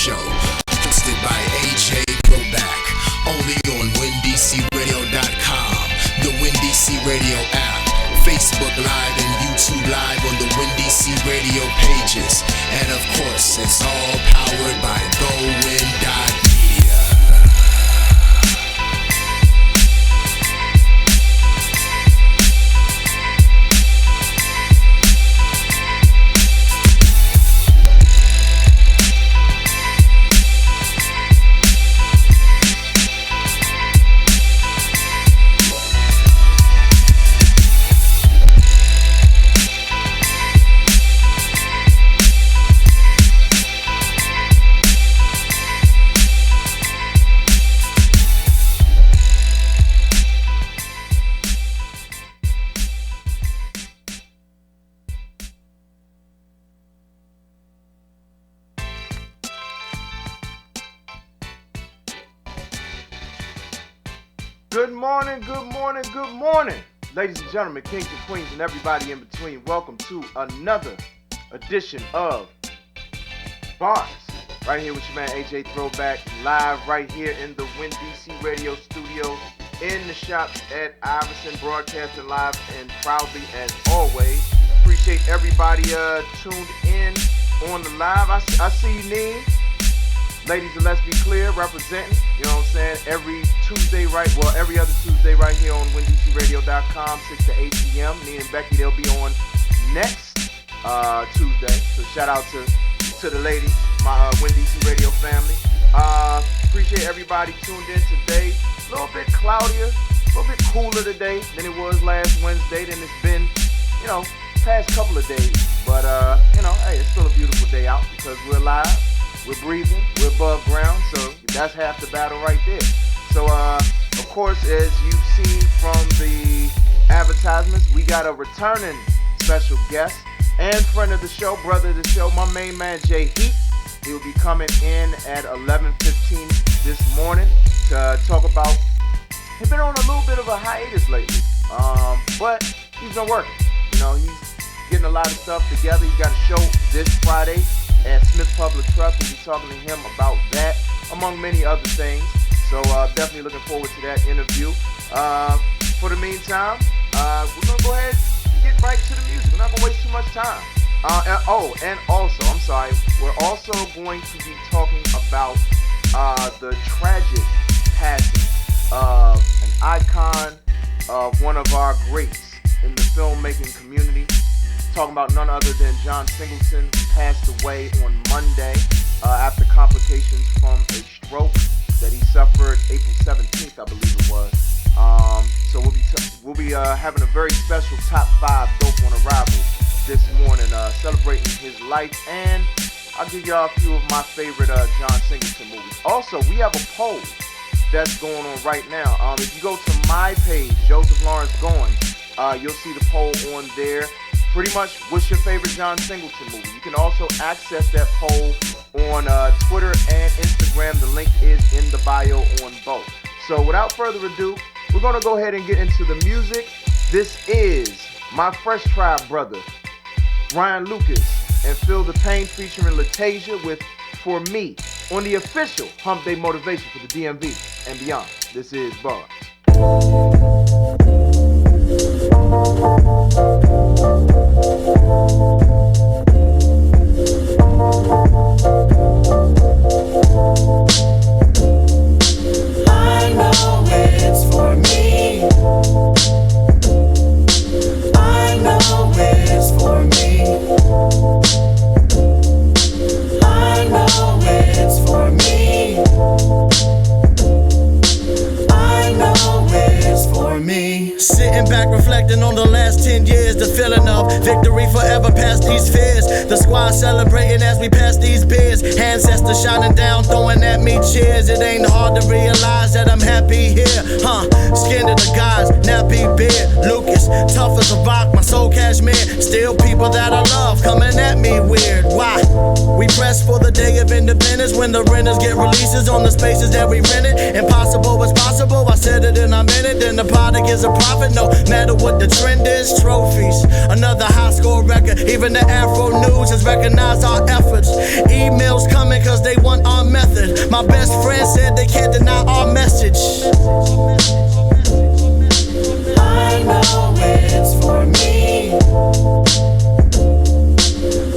Show, hosted by AJ Throwback, only on WinDCRadio.com, the WinDC Radio app, Facebook Live and YouTube Live on the WinDC Radio pages, and of course, it's all powered by GoWin.media. Good morning, ladies and gentlemen, kings and queens, and everybody in between. Welcome to another edition of Bars, right here with your man AJ Throwback, live right here in the WinDC Radio studios, in the shops at Iverson, broadcasting live and proudly as always. Appreciate everybody tuned in on the live. I see you, Neen. Ladies, and let's be clear, representing, you know what I'm saying, every other Tuesday right here on WinDCRadio.com, 6 to 8 p.m. Neen and Becky, they'll be on next Tuesday. So shout out to the ladies, my WinDC Radio family. Appreciate everybody tuned in today. A little bit cloudier, a little bit cooler today than it was last Wednesday, than it's been, past couple of days. But, hey, it's still a beautiful day out because we're live. We're breathing, we're above ground, so that's half the battle right there. So, of course, as you've seen from the advertisements, we got a returning special guest and friend of the show, brother of the show, my main man, Jay Heat. He'll be coming in at 11:15 this morning to talk about, he's been on a little bit of a hiatus lately, but he's been working. He's getting a lot of stuff together. He's got a show this Friday at Smith Public Trust. We'll be talking to him about that, among many other things. So definitely looking forward to that interview. For the meantime, we're going to go ahead and get right to the music. We're not going to waste too much time. And also, I'm sorry, we're also going to be talking about the tragic passing of an icon, of one of our greats in the filmmaking community. Talking about none other than John Singleton, who passed away on Monday after complications from a stroke that he suffered April 17th, I believe it was. So we'll be having a very special top 5 Dope on Arrival this morning, celebrating his life, and I'll give y'all a few of my favorite John Singleton movies. Also, we have a poll that's going on right now. If you go to my page, Joseph Lawrence Goins, you'll see the poll on there. Pretty much, what's your favorite John Singleton movie? You can also access that poll on Twitter and Instagram. The link is in the bio on both. So without further ado, we're going to go ahead and get into the music. This is my Fresh Tribe brother, Brian Lucas, and Feel the Pain featuring Latasia with For Me on the official Hump Day Motivation for the DMV and beyond. This is Bars. I know it's for me. I know it's for me. I know it's for me. I know it's for me. Sitting back reflecting on the last 10 years, the feeling of victory forever past these fears. The squad celebrating as we pass these beers. Ancestors shining down, throwing at me cheers. It ain't hard to realize that I'm happy here. Skin to the guys, nappy beard. Lucas, tough as a rock, my soul cashmere. Still people that I love coming at me weird. Why? We press for the day of independence when the renters get releases on the spaces that we rented. Impossible is possible, I said it and I meant it. Then the product is a profit, no matter what the trend is. Trophies, another high score record. Even the Afro News has recognized our efforts. Emails coming cause they want our My best friend said they can't deny our message. I know it's for me.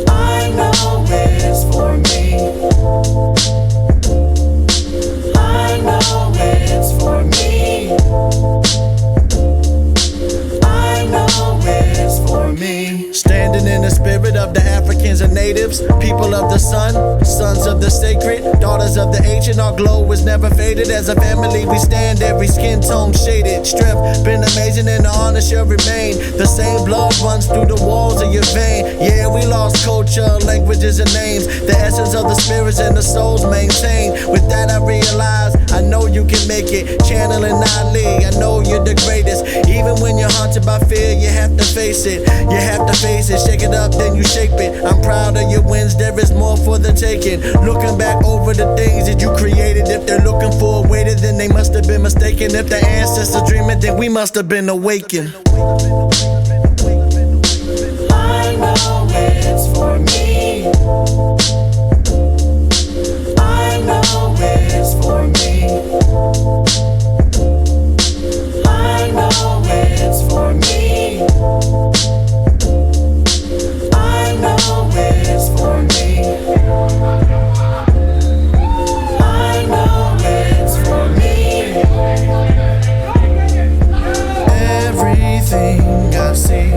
I know it's for me. I know it's for me. I know it's for me. Standing in the spirit of the Africans and natives, people of the sun, sons of the sacred, daughters of the ancient. Our glow is never faded. As a family we stand, every skin tone shaded. Strength been amazing and the honor shall remain. The same blood runs through the walls of your vein. Yeah, we lost culture, languages and names. The essence of the spirits and the souls maintained. With that I realize, I know you can make it. Channeling Ali, I know you're the greatest. Even when you're haunted by fear, you have to face it. You have to face it, shake it up, then you shape it. I'm proud of your wins, there is more for the taking. Looking back over the things that you created. If they're looking for a waiter, then they must have been mistaken. If the ancestors dreaming, then we must have been awakened. I know it's for me. I know it's for me. I know it's for me. I know it's for me. I know it's for me. Everything I see.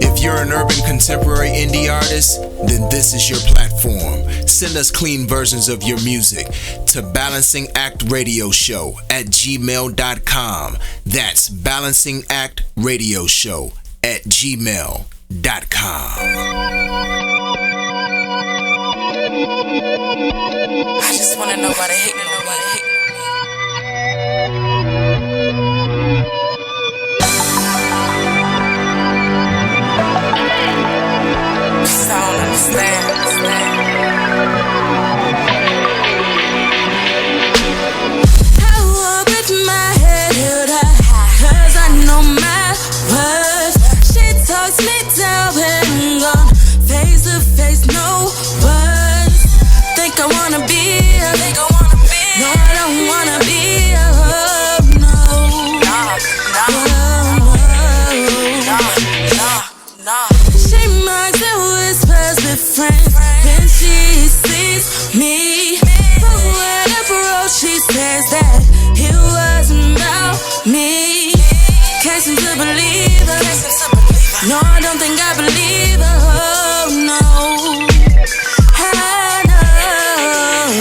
If you're an urban contemporary indie artist, then this is your platform. Send us clean versions of your music to balancingactradioshow@gmail.com. That's balancingactradioshow@gmail.com. I just wanna know why they hate me. I don't understand. I walk with my head held high, 'cause I know my worth. She talks me down when I'm gone, face to face, no words. Think I wanna be her. No, I don't wanna be her. No. She mugs and whispers with friends when she sees me. But whenever she says that it wasn't about me, can't seem to believe her. No, I don't think I believe her. Oh, no. I know,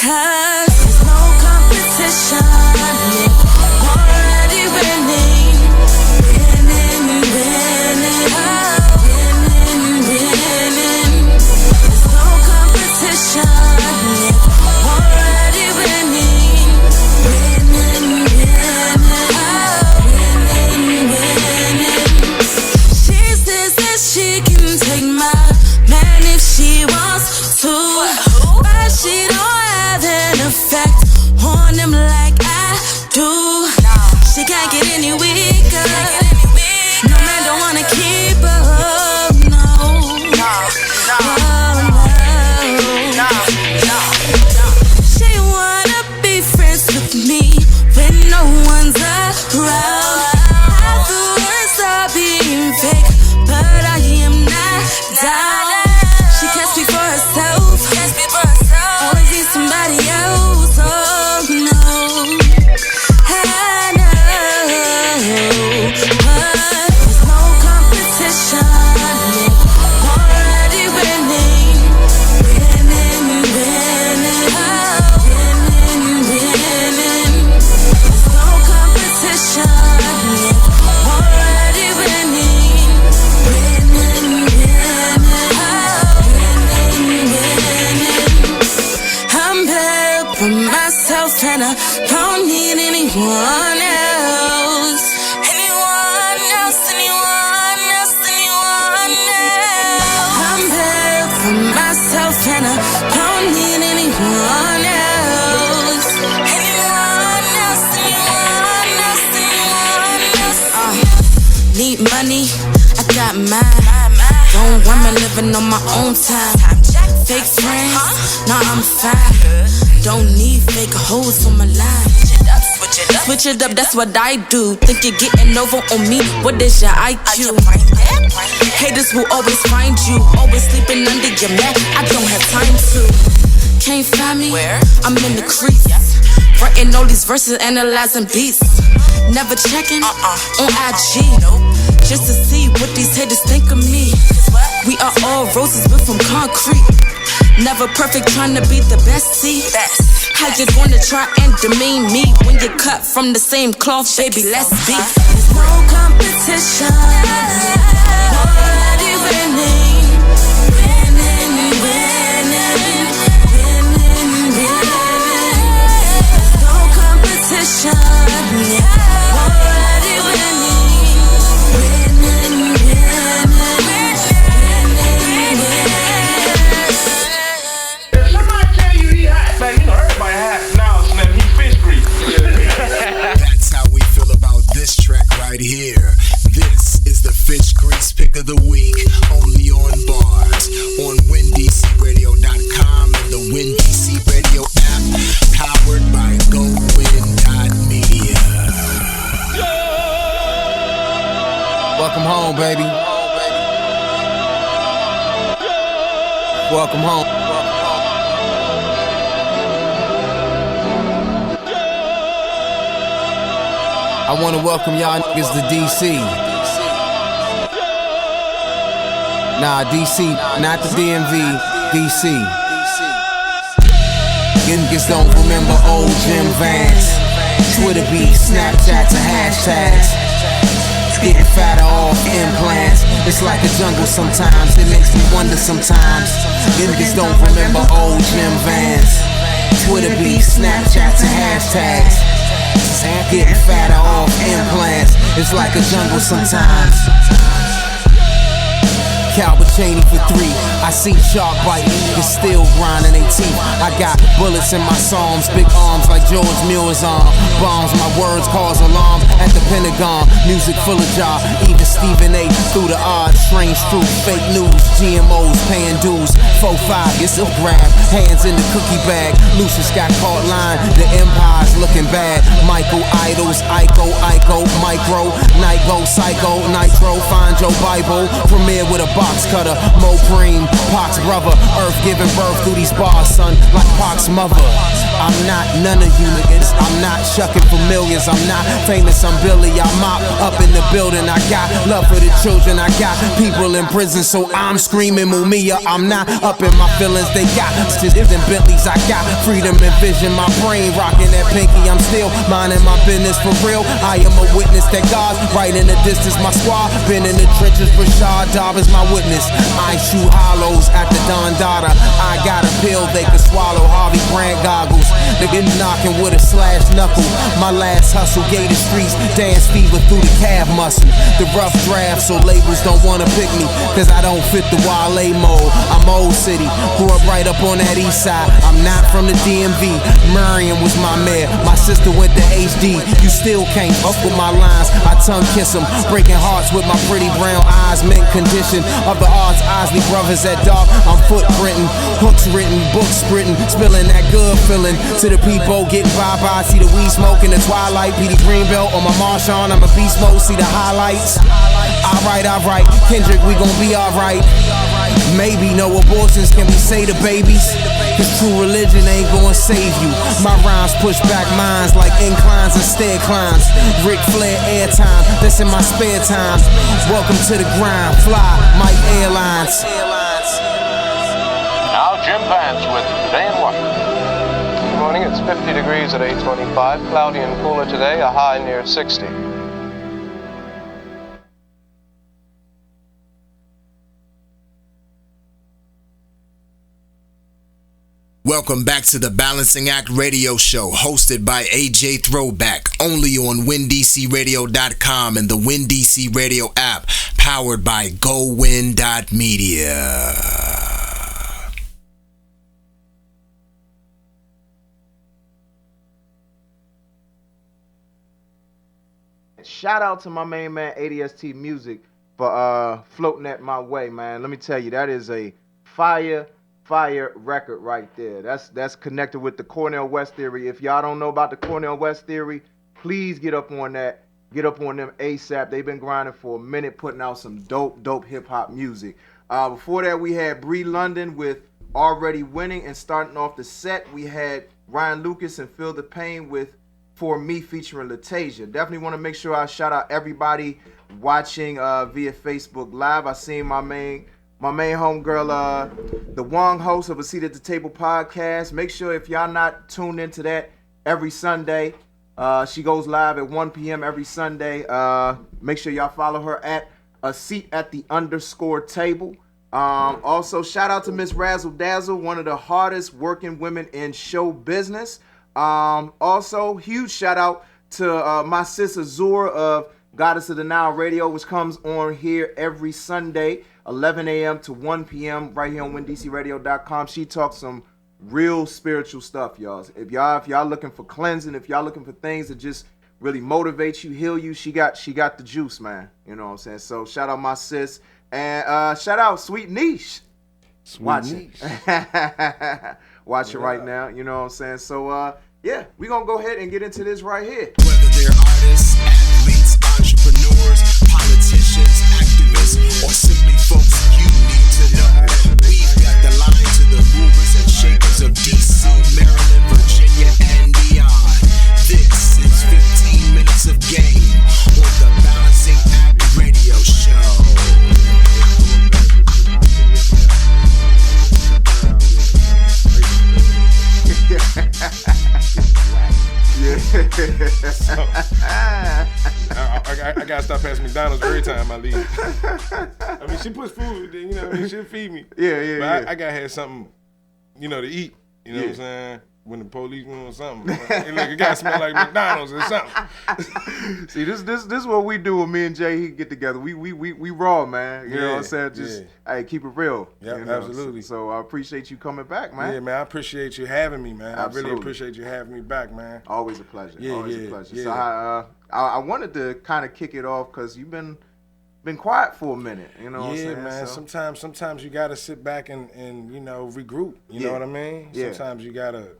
'cause there's no competition. Already winning. There's no competition. Already winning. She says that she can take my man if she wants to, but she don't have an effect on him like I do. She can't get any weaker. No man don't wanna keep her. No. She wanna be friends with me when no one's around. I thought I stop being fake, but I am not down. She can't speak for herself. Always needs somebody else. Oh no. I know, but there's no competition. Already winning. There's no competition. Already winning. I'm better for myself and I don't need anyone else. I'm better for myself and I don't need anyone else. money, I got mine. Don't want me living on my own time. Fake friends, nah, I'm fine. Don't need fake hoes on my line. Switch it up, that's what I do. Think you're getting over on me, what is your IQ? Haters will always find you, always sleeping under your mat. I don't have time to. Can't find me, I'm in the crease. Writing all these verses, analyzing beats. Never checking on IG, just to see what these haters think of me. We are all roses built from concrete. Never perfect, trying to be the best, see? How you gonna try and demean me when you're cut from the same cloth, baby, let's be. There's no competition, already winning. Winning, winning, winning, winning. There's no competition, already winning. Winning, winning, winning, If somebody tell you he hot, man, you know everybody hot now, Slim. He fish grease. That's how we feel about this track right here. This is the Fish Grease Pick of the Week, only on Bars, on WinDCRadio.com and the WinDC Radio app, powered by GoWin.media. Welcome home, baby. Welcome home. I want to welcome y'all niggas to DC. Nah, DC, not the DMV, DC. You niggas don't remember old Jim Vance. Twitter beats, Snapchats, and hashtags. Getting fatter off implants. It's like a jungle sometimes. It makes me wonder sometimes. You niggas don't remember old Jim Vance. Twitter beats, Snapchats, and hashtags. Getting fatter off implants. It's like a jungle sometimes. Calvin Chaney for 3. I see shark bite, niggas still grinding they teeth. I got bullets in my psalms, big arms like George Muir's arm. Bombs, my words cause alarm at the Pentagon. Music full of jaw, even Stephen A. through the odds. Strange truth, fake news, GMOs paying dues. 4-5, it's a grab, hands in the cookie bag. Lucius got caught lying, the empire's looking bad. Michael Idols, Ico, Micro, Nigo, Psycho, Nitro, find your Bible. Premiere with a box cutter, Mo Preem, Pac's brother. Earth giving birth through these bars, son, like Pac's mother. I'm not none of you niggas, I'm not shucking for millions. I'm not famous, I'm Billy, I mop up in the building. I got love for the children, I got people in prison, so I'm screaming Mumia. I'm not up in my feelings, they got stiffs and Bentleys. I got freedom and vision, my brain rocking that pinky. I'm still minding my business for real. I am a witness that God's right in the distance. My squad been in the trenches, Rashad Dobbins my witness. I shoot hollows at the Don Dada. I got a pill they could swallow, Harvey Grant goggles. They been knocking with a slash knuckle. My last hustle, Gator Streets, dance fever through the calf muscle. The rough draft, so labels don't wanna pick me, cause I don't fit the Wale mold. I'm old city, grew up right up on that east side. I'm not from the DMV, Marion was my mayor. My sister went to HD, you still can't up with my lines. I tongue kiss them, breaking hearts with my pretty brown eyes. Mint condition of the arts, Osley Brothers at dark. I'm footprinting, hooks written, books sprinting, spilling that good feeling to the people getting bye-bye. See the weed smoke in the twilight, PD Greenbelt on my Marshawn, I'm a beast mode, see the highlights. Alright, Kendrick, we gon' be alright. Maybe no abortions, can we say to babies? Cause true religion ain't gonna save you. My rhymes push back minds like inclines and stair climbs. Ric Flair airtime, that's in my spare time. Welcome to the grind, fly, Mike Airlines. Now Jim Vance with Today in Washington. Good morning, it's 50 degrees at 8:25, cloudy and cooler today, a high near 60. Welcome back to the Balancing Act Radio Show, hosted by AJ Throwback, only on WinDCRadio.com and the WinDC Radio app, powered by GoWin.media. Shout out to my main man ADST Music for floating that my way, man. Let me tell you, that is a fire record right there. That's connected with the Cornel West Theory. If y'all don't know about the Cornel West Theory, please get up on that. Get up on them ASAP. They've been grinding for a minute, putting out some dope hip hop music. Before that, we had Bree London with Already Winning, and starting off the set, we had Ryan Lucas and Feel the Pain with For Me featuring Latasia. Definitely want to make sure I shout out everybody watching via Facebook Live. I seen my main homegirl, the Wong host of A Seat at the Table podcast. Make sure if y'all not tuned into that every Sunday, she goes live at 1 p.m. every Sunday. Make sure y'all follow her at A Seat at the _table. Also, shout out to Miss Razzle Dazzle, one of the hardest working women in show business. Also, huge shout out to my sis Azura of Goddess of the Nile Radio, which comes on here every Sunday, 11 a.m. to 1 p.m. right here on WinDCRadio.com. She talks some real spiritual stuff, y'all. If y'all looking for cleansing, if y'all looking for things that just really motivate you, heal you, she got the juice, man. You know what I'm saying? So shout out my sis. And shout out Sweet Niche. Watching right now, you know what I'm saying? So yeah, we're gonna go ahead and get into this right here. Whether they're artists, athletes, entrepreneurs, politicians, activists, or simply folks you need to know, we've got the line to the movers and shakers of DC, Maryland, Virginia, and beyond. This is 15 minutes of game on the Balancing Act Radio Show. I gotta stop passing McDonald's every time I leave. I mean, she puts food, you know what I mean? She'll feed me. But I gotta have something, you know, to eat. You know what I'm saying? When the police want something, it gotta smell like McDonald's or something. See, this is what we do when me and Jay get together. We raw, man. You know what I'm saying? Just hey, keep it real. Yeah, you know? absolutely. So I appreciate you coming back, man. Yeah, man, I appreciate you having me, man. Absolutely. I really appreciate you having me back, man. Always a pleasure. Always a pleasure. Yeah. So I wanted to kind of kick it off because you've been quiet for a minute, you know what I'm saying? Yeah, man. So. Sometimes you gotta sit back and you know, regroup. You know what I mean? Yeah. Sometimes you gotta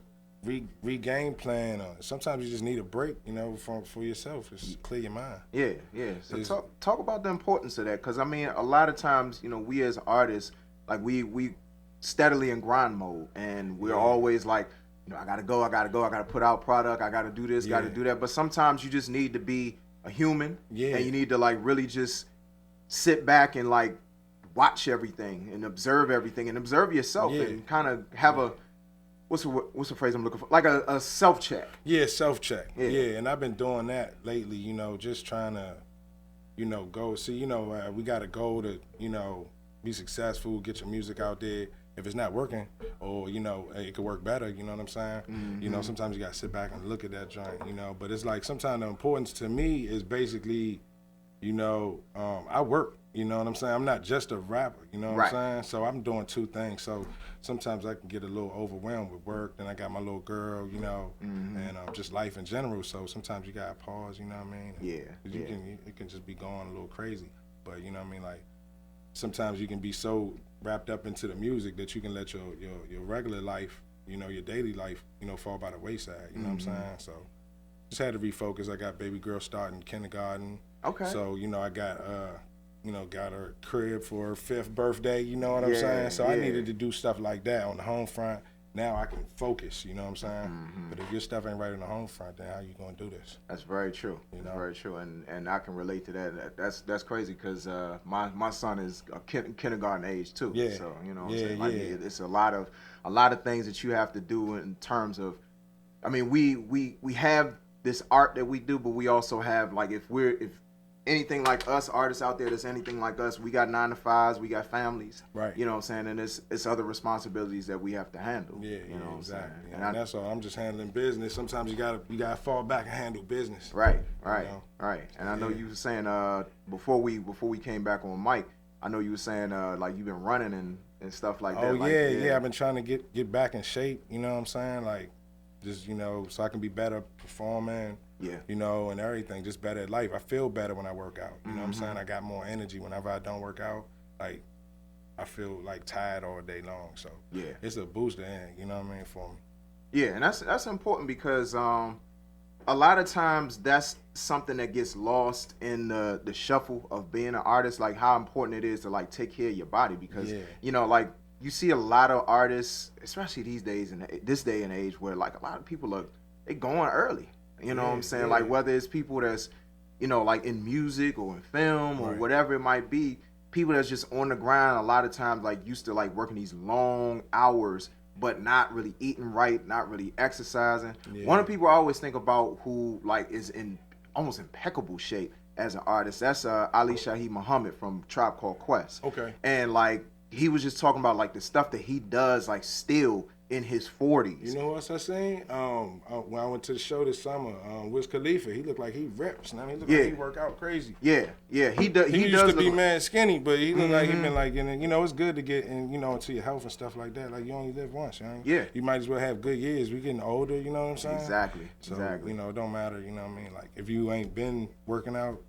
regain plan. Sometimes you just need a break, you know, for yourself. Just clear your mind. Yeah. So talk about the importance of that, because I mean, a lot of times, you know, we as artists, like we steadily in grind mode, and we're always like, you know, I gotta put out product, I gotta do this, gotta do that. But sometimes you just need to be a human, and you need to like really just sit back and like watch everything and observe everything and observe yourself and kind of have a what's the phrase I'm looking for? Like a self-check. Yeah, self-check. Yeah, and I've been doing that lately, you know, just trying to, you know, go. See, you know, we got a goal to, you know, be successful, get your music out there. If it's not working, or, you know, it could work better, you know what I'm saying? Mm-hmm. You know, sometimes you got to sit back and look at that joint, you know. But it's like sometimes the importance to me is basically, you know, I work. You know what I'm saying? I'm not just a rapper, you know what I'm saying? So I'm doing two things. So sometimes I can get a little overwhelmed with work. Then I got my little girl, you know, and just life in general. So sometimes you got to pause, you know what I mean? It can just be going a little crazy. But, you know what I mean? Like, sometimes you can be so wrapped up into the music that you can let your regular life, you know, your daily life, you know, fall by the wayside. You know what I'm saying? So just had to refocus. I got baby girl starting kindergarten. Okay. So, you know, I got got her crib for her 5th birthday, you know what I'm saying? So I needed to do stuff like that on the home front. Now I can focus, you know what I'm saying? But if your stuff ain't right on the home front, then how you gonna do this? That's very true. You know? Very true, and I can relate to that. That's crazy because my son is a kindergarten age too. Yeah. So you know what I'm saying? Like, it's a lot of things that you have to do in terms of. I mean, we have this art that we do, but we also have like if anything like us artists out there that's anything like us, we got 9 to 5s, we got families, right? You know what I'm saying? And it's other responsibilities that we have to handle. Yeah, you know exactly. What I'm and that's all. I'm just handling business. Sometimes you gotta fall back and handle business. Right. And I know you were saying before we came back on mic, I know you were saying like you've been running and stuff like that. Oh yeah. I've been trying to get back in shape. You know what I'm saying? Like just, you know, so I can be better performing. Yeah. You know, and everything, just better at life. I feel better when I work out. You know what I'm saying? I got more energy whenever I don't work out. Like, I feel like tired all day long. So yeah, it's a booster in, you know what I mean, for me. Yeah, and that's important because a lot of times that's something that gets lost in the shuffle of being an artist, like how important it is to like take care of your body because you know, like you see a lot of artists, especially these days in this day and age, where like a lot of people they going early. You know what I'm saying? Like whether it's people that's, you know, like in music or in film or whatever it might be, people that's just on the grind a lot of times like used to like working these long hours but not really eating right, not really exercising. One of the people I always think about who like is in almost impeccable shape as an artist, that's Ali Shaheed Muhammad from Tribe Called Quest. Okay. And like he was just talking about like the stuff that he does like still in his 40s. You know what else I seen? When I went to the show this summer, Wiz Khalifa, he looked like he rips. Now he looked like he work out crazy. Yeah, he does. He used to be mad skinny, but he looked like he been like, and you know, it's good to get in, you know, into your health and stuff like that. Like you only live once, you know? Yeah. You might as well have good years. We getting older, you know what I'm saying? Exactly. So you know, it don't matter, you know what I mean? Like if you ain't been working out,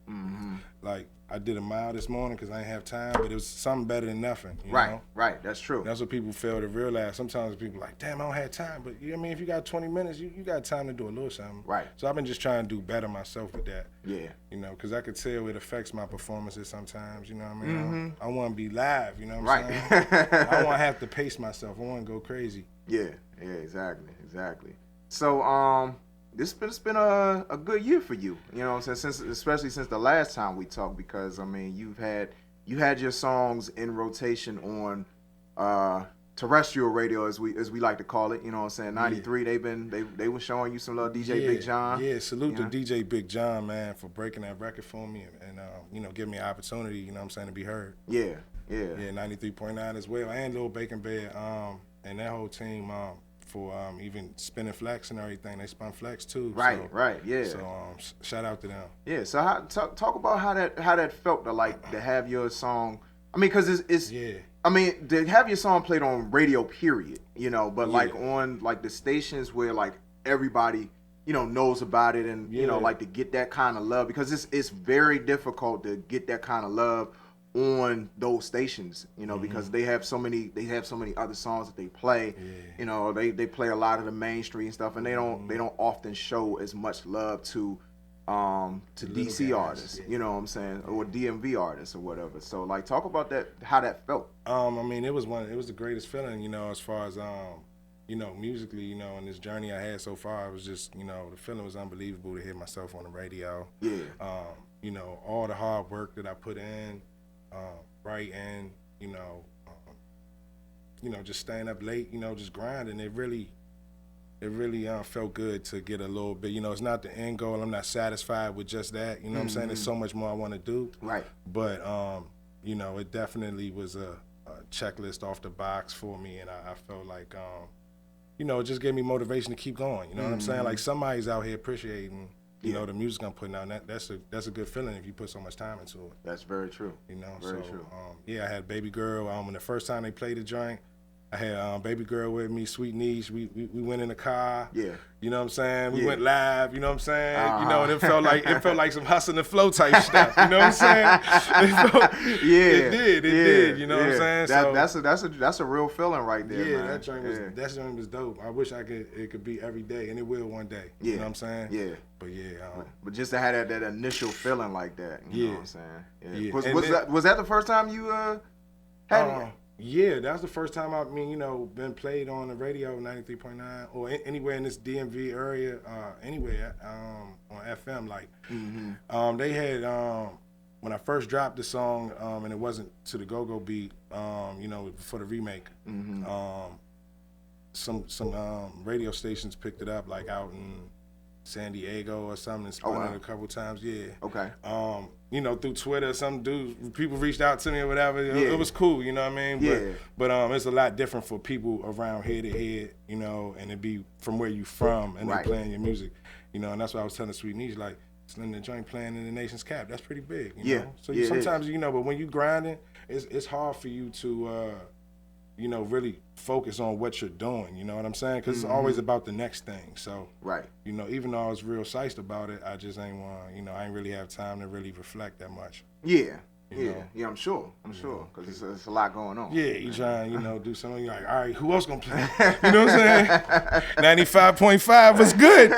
like I did a mile this morning because I didn't have time, but it was something better than nothing. You know? Right, that's true. That's what people fail to realize. Sometimes people are like, damn, I don't have time. But you know what I mean? If you got 20 minutes, you got time to do a little something. Right. So I've been just trying to do better myself with that. Yeah. You know, because I could tell it affects my performances sometimes, you know what I mean? I want to be live, you know what I'm saying? I don't want to have to pace myself. I want to go crazy. Yeah, exactly. So, it's been a good year for you, you know, especially since the last time we talked, because I mean you had your songs in rotation on terrestrial radio as we like to call it, you know what I'm saying? 93, they were showing you some little DJ Big John. Yeah, salute to DJ Big John, man, for breaking that record for me and you know, giving me an opportunity, you know what I'm saying, to be heard. Yeah. Yeah, 93.9 as well, and Lil Bacon Bed, and that whole team for even spinning Flex and everything. They spun Flex too. Right, yeah. So shout out to them. Yeah. So talk about how that felt to have your song. I mean, because it's I mean, to have your song played on radio, period. You know, but like on like the stations where like everybody, you know, knows about it, and you know, like to get that kind of love, because it's very difficult to get that kind of love on those stations, you know, because they have so many other songs that they play. You know, they play a lot of the mainstream stuff, and they don't often show as much love to DC artists, you know what I'm saying, or DMV artists or whatever. So like talk about that, how that felt. I mean, it was the greatest feeling, you know, as far as you know, musically, you know, in this journey I had so far. It was just, you know, the feeling was unbelievable to hear myself on the radio. You know, all the hard work that I put in, writing, you know, just staying up late, you know, just grinding. It really felt good to get a little bit. You know, it's not the end goal. I'm not satisfied with just that. You know what I'm saying? There's so much more I want to do. Right. But you know, it definitely was a checklist off the box for me, and I felt like you know, it just gave me motivation to keep going. You know what I'm saying? Like somebody's out here appreciating, you know, the music I'm putting out. That's a good feeling if you put so much time into it. That's very true. You know, very true. Yeah, I had Baby Girl. When the first time they played the joint, I had Baby Girl with me, Sweet Niche. We went in the car. Yeah. You know what I'm saying? We went live. You know what I'm saying? You know, and it felt like some Hustle and Flow type stuff. You know what I'm saying? It did. You know what I'm saying? That's a real feeling right there. Yeah, man. that joint was dope. I wish it could be every day, and it will one day. Yeah. You know what I'm saying? Yeah. But but just to have that initial feeling like that. You know what I'm saying? Yeah. Was that the first time you had it? Yeah, that was the first time been played on the radio, 93.9, or anywhere in this DMV area, anywhere on FM. Like, they had when I first dropped the song, and it wasn't to the go-go beat, you know, for the remake. Some radio stations picked it up, like out in San Diego or something, and spun it a couple times. Yeah. Okay. You know, through Twitter, people reached out to me or whatever. It was cool, you know what I mean? But it's a lot different for people around head to head, you know, and it be from where you from and they playing your music, you know, and that's what I was telling Sweet Niche, like, in the joint playing in the nation's cap, that's pretty big, you know? So sometimes, you know, but when you grinding, it's hard for you to you know, really focus on what you're doing, you know what I'm saying? Because it's always about the next thing. So, right. You know, even though I was real psyched about it, I just ain't want, you know, I ain't really have time to really reflect that much. Yeah. You know? Yeah, I'm sure, because it's a lot going on. Yeah, you trying, you know, do something, you're like, all right, who else gonna play? You know what I'm saying? 95.5 was good.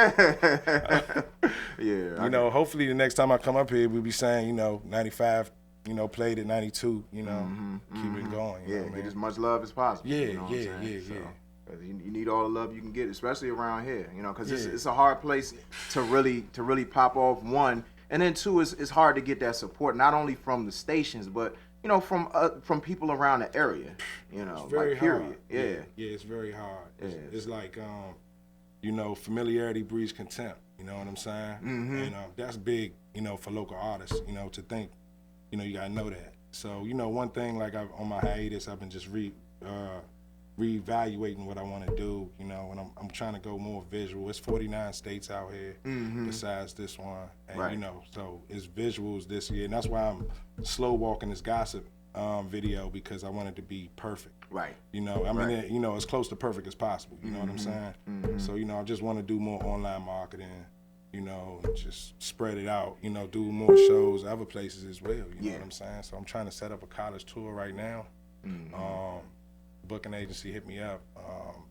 Yeah. You know, hopefully the next time I come up here, we'll be saying, you know, 95, you know, played at 92, you know, keep it going. You know what I mean? Get as much love as possible. Yeah, you know what I'm saying? So, you need all the love you can get, especially around here, you know, because it's a hard place to really pop off, one. And then two, it's hard to get that support, not only from the stations, but, you know, from people around the area, you know, it's very like, period. hard. Yeah, it's very hard. Yeah. It's like, you know, familiarity breeds contempt, you know what I'm saying? And that's big, you know, for local artists, you know, to think, you know, you gotta know that. So, you know, one thing, like on my hiatus, I've been just reevaluating what I want to do, you know, and I'm trying to go more visual. It's 49 states out here besides this one, and you know, so it's visuals this year, and that's why I'm slow walking this gossip video, because I want it to be perfect. Right. You know, I mean, you know, as close to perfect as possible. You know what I'm saying? So, you know, I just want to do more online marketing. You know, just spread it out. You know, do more shows other places as well. You know what I'm saying? So I'm trying to set up a college tour right now. Booking agency hit me up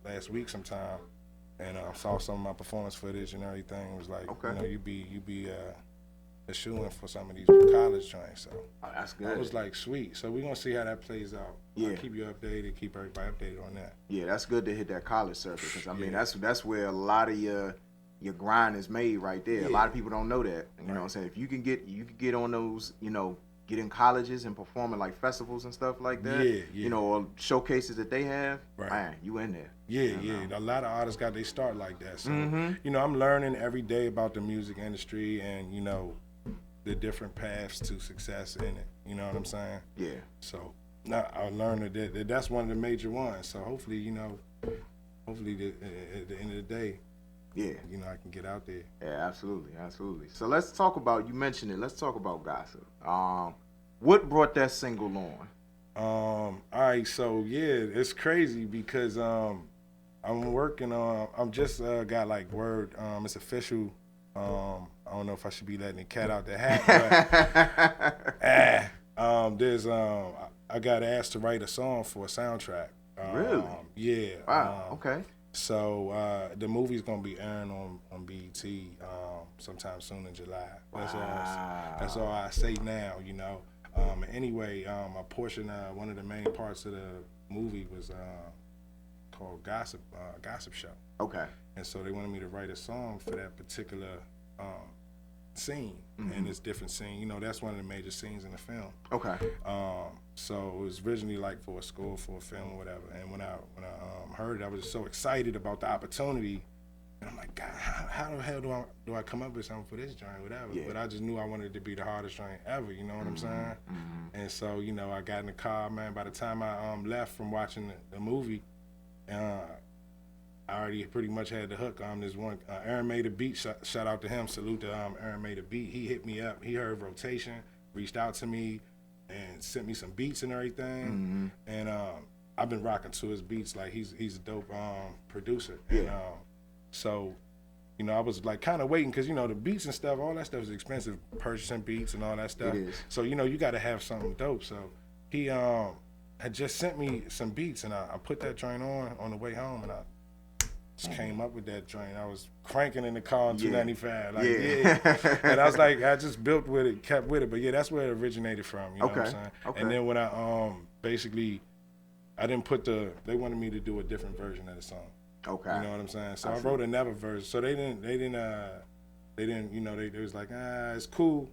last week sometime, and saw some of my performance footage and everything. It was like, you know, you be a shoo-in for some of these college joints. So that's good. I was like, sweet. So we're gonna see how that plays out. Yeah. I'll keep you updated, keep everybody updated on that. Yeah, that's good to hit that college circuit, because I mean that's where a lot of your grind is made right there. A lot of people don't know that. You know what I'm saying? If you can get on those, you know, get in colleges and perform at like festivals and stuff like that. You know, or showcases that they have. Man, you in there. A lot of artists got their start like that. So you know, I'm learning every day about the music industry and, you know, the different paths to success in it. You know what I'm saying? Yeah. So now I learned that that's one of the major ones. So hopefully, you know, at the end of the day, you know, I can get out there. Yeah, absolutely. So let's talk about, you mentioned it, let's talk about Gossip. What brought that single on? All right, so it's crazy because I'm working on, I'm just got like word, it's official. I don't know if I should be letting the cat out the hat, but there's I got asked to write a song for a soundtrack. Really? Yeah. Wow. Okay. So the movie's gonna be airing on BET sometime soon in July. That's all I say now, you know. Anyway, a portion, one of the main parts of the movie was called Gossip Show. Okay. And so they wanted me to write a song for that particular scene, and it's different scene. You know, that's one of the major scenes in the film. Okay. So it was originally like for a score for a film or whatever. And when I heard it, I was just so excited about the opportunity. And I'm like, God, how the hell do I come up with something for this joint, whatever? Yeah. But I just knew I wanted it to be the hardest joint ever. You know what I'm saying? And so, you know, I got in the car, man. By the time I left from watching the movie, I already pretty much had the hook. This one, Aaron Made a Beat, shout out to him, salute to Aaron Made a Beat. He hit me up, he heard Rotation, reached out to me, and sent me some beats and everything. And I've been rocking to his beats, like he's a dope producer. And so, you know, I was like kind of waiting, because, you know, the beats and stuff, all that stuff is expensive, purchasing beats and all that stuff. It is. So, you know, you got to have something dope. So he had just sent me some beats, and I put that joint on the way home, and I just came up with that joint. I was cranking in the car on 295. Like, and I was like, I just built with it, kept with it. But that's where it originated from. You know what I'm saying? Okay. And then when I basically, I didn't put they wanted me to do a different version of the song. Okay. You know what I'm saying? So I wrote another version. So they didn't, you know, they was like, it's cool,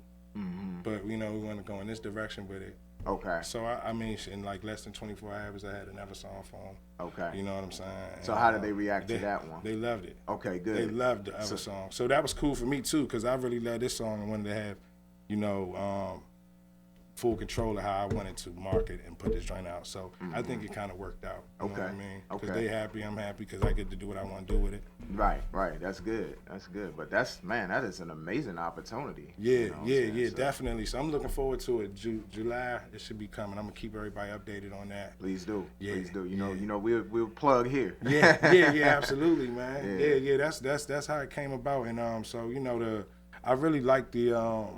but, you know, we want to go in this direction with it. Okay. So I mean, in like less than 24 hours, I had another song for them. Okay. You know what I'm saying? So how did they react to that one? They loved it. Okay, good. They loved the other song. So that was cool for me too, because I really love this song and wanted to have, you know, full control of how I wanted to market and put this joint out. So I think it kind of worked out. You know what I mean? Because they happy, I'm happy because I get to do what I want to do with it. Right. That's good. But that is an amazing opportunity. Yeah, definitely. So I'm looking forward to it. July, it should be coming. I'm gonna keep everybody updated on that. Please do. Please do. You know, we'll plug here. Yeah, absolutely, man. Yeah. That's how it came about. And so you know, I really like the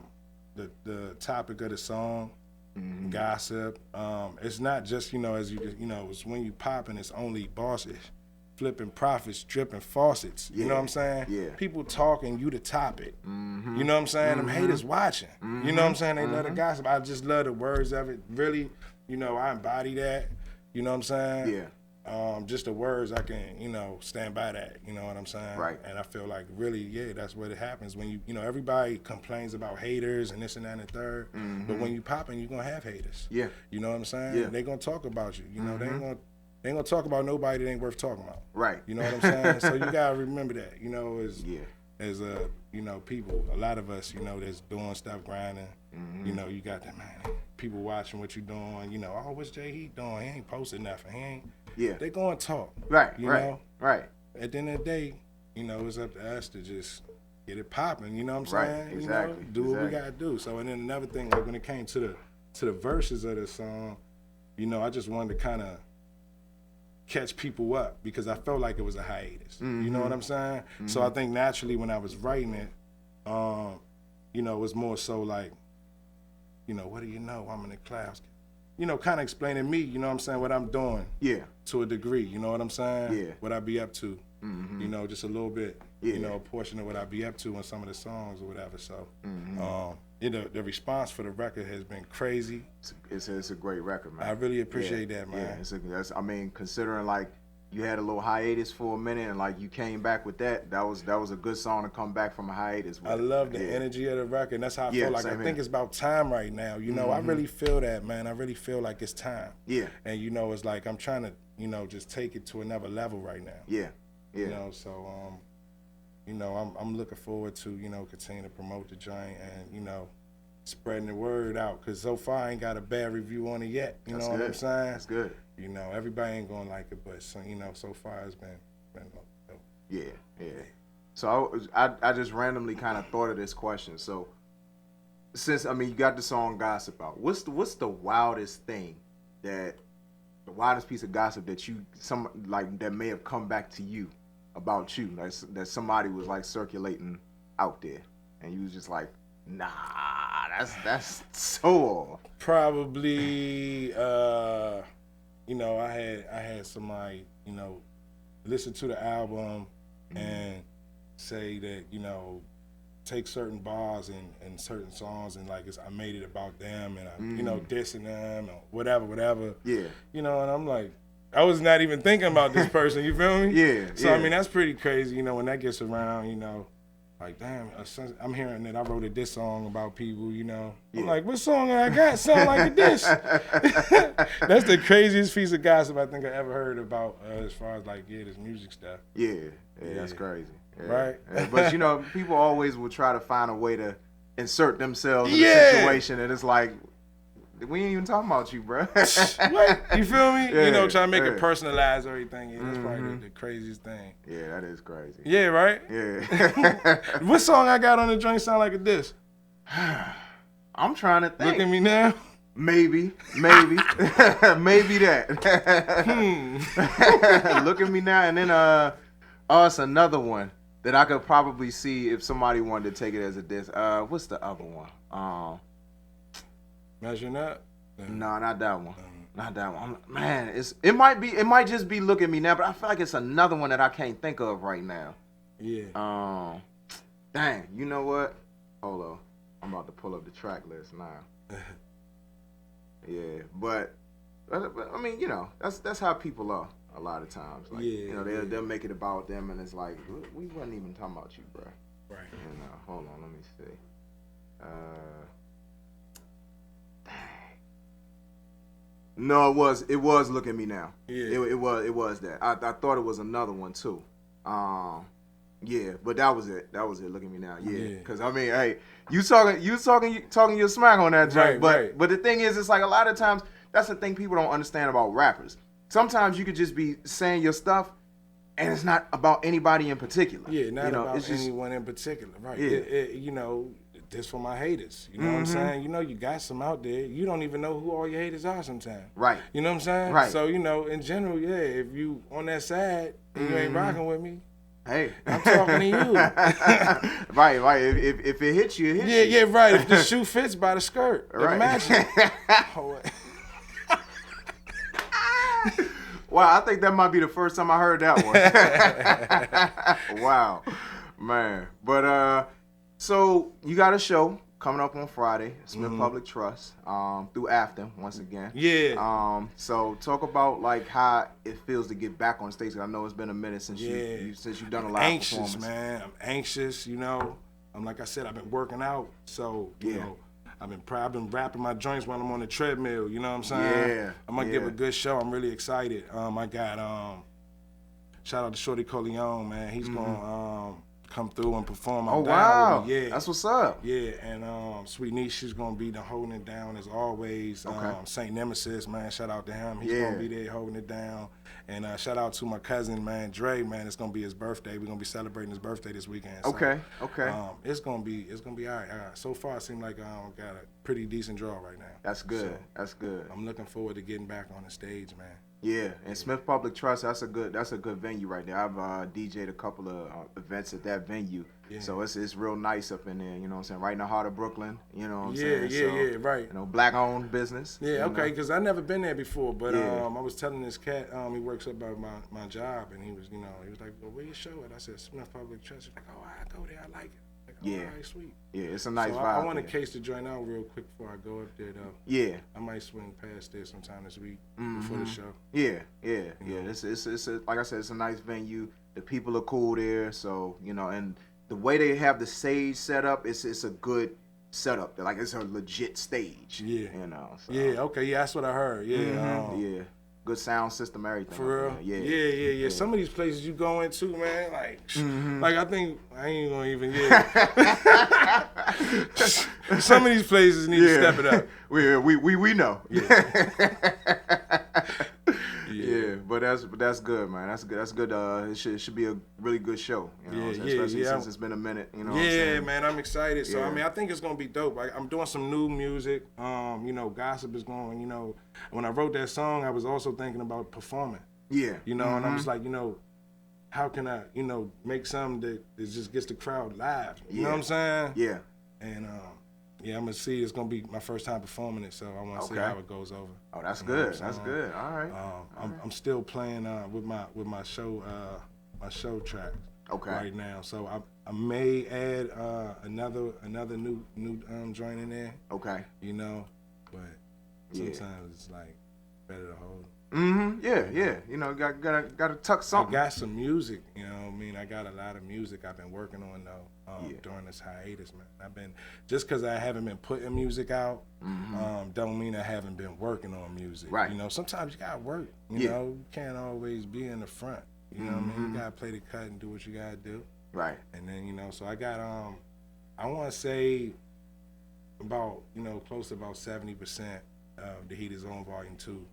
topic of the song, gossip. It's not just, you know, as you know, it's when you popping, it's only bosses flipping profits, dripping faucets. You know what I'm saying? Yeah. People talking, you the topic. You know what I'm saying? Them haters watching. You know what I'm saying? They love the gossip. I just love the words of it. Really, you know, I embody that. You know what I'm saying? Yeah. Just the words, I can, you know, stand by that. You know what I'm saying? Right. And I feel like really, that's what it happens when you know, everybody complains about haters and this and that and the third. But when you popping, you're gonna have haters. Yeah. You know what I'm saying? Yeah. They gonna talk about you. You know, they ain't gonna talk about nobody that ain't worth talking about. Right. You know what I'm saying? So you gotta remember that. You know, as you know, people, a lot of us, you know, that's doing stuff, grinding. You know, you got that, man. People watching what you doing. You know, oh, what's Jay Heat doing? He ain't posting nothing. He ain't. Yeah. They go and talk. Right. You know? Right. At the end of the day, you know, it's up to us to just get it popping. You know what I'm Right. saying? Exactly. You know, do what we gotta do. So, and then another thing, like when it came to the verses of the song, you know, I just wanted to kind of catch people up because I felt like it was a hiatus. You know what I'm saying? So I think naturally when I was writing it, you know, it was more so like, you know, what do you know? I'm in the clouds. You know, kind of explaining me, you know what I'm saying, what I'm doing. Yeah. To a degree, you know what I'm saying? Yeah. What I be up to. You know, just a little bit, you know, a portion of what I be up to in some of the songs or whatever. So, you know, the response for the record has been crazy. It's a great record, man. I really appreciate that, man. Yeah, I mean, considering like you had a little hiatus for a minute and like you came back with that was a good song to come back from a hiatus with. I love the energy of the record, and that's how I feel like. I think it's about time right now. You know, I really feel that, man. I really feel like it's time. Yeah. And you know, it's like I'm trying to, you know, just take it to another level right now. Yeah. You know, so you know, I'm looking forward to, you know, continue to promote the joint and, you know, spreading the word out. Cause so far I ain't got a bad review on it yet. You know what I'm saying? That's good. You know, everybody ain't gonna like it, but so, you know, so far it's been dope. Yeah. So I just randomly kind of thought of this question. So since, I mean, you got the song Gossip out, what's the wildest thing the wildest piece of gossip that that may have come back to you about you, like that somebody was like circulating out there, and you was just like, nah, that's so off. Probably, you know, I had somebody, you know, listen to the album and say that, you know, take certain bars and certain songs and like I made it about them and I, you know, dissing them or whatever. Yeah. You know, and I'm like, I was not even thinking about this person, you feel me? Yeah. So I mean, that's pretty crazy, you know, when that gets around, you know, like damn, I'm hearing that I wrote a diss song about people, you know. I'm like, what song I got sound like a diss? That's the craziest piece of gossip I think I ever heard about as far as like this music stuff. Yeah, that's crazy. Yeah. Right? But you know, people always will try to find a way to insert themselves in the situation, and it's like, we ain't even talking about you, bro. What? You feel me? You know, trying to make it personalized everything. Yeah, that's probably the craziest thing. Yeah, that is crazy. Yeah, right? Yeah. What song I got on the joint sound like a diss? I'm trying to think. Look at me now. Maybe that. Look at me now, and then it's another one that I could probably see if somebody wanted to take it as a diss. What's the other one? Measuring Up? No, not that one. Not that one. Man, it might just be Look at Me Now, but I feel like it's another one that I can't think of right now. Yeah. Dang, you know what? Hold on. I'm about to pull up the track list now. Yeah, but I mean, you know, that's how people are a lot of times. Like, you know, they'll make it about them, and it's like, we wasn't even talking about you, bro. Right. You know, hold on, let me see. No, it was Look at Me Now. Yeah. It was that. I thought it was another one too. Yeah, but that was it. Look at me now. Yeah, because I mean, hey, you talking your smack on that joint. But the thing is, it's like a lot of times that's the thing people don't understand about rappers. Sometimes you could just be saying your stuff, and it's not about anybody in particular. Yeah, not about anyone in particular. Right. Yeah. This for my haters. You know what I'm saying? You got some out there. You don't even know who all your haters are sometimes. Right. You know what I'm saying? Right. So, in general, if you on that side and you ain't rocking with me, hey, I'm talking to you. right. If it hits you, it hits you. Yeah, right. If the shoe fits by the skirt, imagine. Wow, I think that might be the first time I heard that one. Wow, man. But so you got a show coming up on Friday, Smith Public Trust, through Afton once again. Yeah. So talk about like how it feels to get back on stage. I know it's been a minute since you've done a lot of performances. Man. I'm anxious. Like I said, I've been working out, so you know. I've been rapping my joints while I'm on the treadmill, you know what I'm saying? Yeah. I'm gonna give a good show. I'm really excited. I got shout out to Shorty Coleon, man. He's gonna come through and perform. Oh wow. Yeah. That's what's up. Yeah, and Sweet Niche, she's gonna be holding it down as always. Okay. Saint Nemesis, man, shout out to him. He's gonna be there holding it down. And shout out to my cousin, man, Dre, man. It's gonna be his birthday. We're gonna be celebrating his birthday this weekend. So, okay. It's gonna be all right. So far, it seems like I got a pretty decent draw right now. That's good. So, that's good. I'm looking forward to getting back on the stage, man. Yeah, and Smith Public Trust, that's a good venue right there. I've DJ'd a couple of events at that venue. Yeah. So it's real nice up in there, you know what I'm saying? Right in the heart of Brooklyn, you know what I'm saying? Yeah, right. Black owned business. Yeah, okay, because I never been there before, but I was telling this cat, he works up at my job, and he was like, well, where you show it? I said, Smith Public Trust. He's like, oh, I go there, I like it. Like, all right, sweet. Yeah, it's a nice vibe. I want to case the joint out real quick before I go up there, though. Yeah. I might swing past there sometime this week before the show. Yeah. It's like I said, it's a nice venue. The people are cool there, so, and the way they have the stage set up, it's a good setup. Like, it's a legit stage. Yeah. So. Yeah, okay, that's what I heard. Yeah. Yeah. Good sound system, everything. For real? Yeah. Some of these places you go into, man, like I think I ain't gonna even some of these places need to step it up. We know. Yeah, but that's good, man. That's good. It should be a really good show. Especially since it's been a minute. Man, I'm excited. So I think it's gonna be dope. I'm doing some new music. Gossip is going. When I wrote that song, I was also thinking about performing. Yeah. And I was like, how can I, make something that just gets the crowd live? You know what I'm saying? Yeah. And I'm gonna see. It's gonna be my first time performing it, so I want to see how it goes over. Oh, that's good. That's good. All right. I'm still playing with my show track right now. So I may add another new joint in there. Okay. But sometimes it's like better to hold. Yeah. Gotta tuck something. I got some music. I got a lot of music I've been working on though during this hiatus, man. Just because I haven't been putting music out, don't mean I haven't been working on music. Right. Sometimes you gotta work. You can't always be in the front. You know what I mean? You gotta play the cut and do what you gotta do. Right. And then so I got I want to say about close to about 70% of The Heat Is On Volume 2.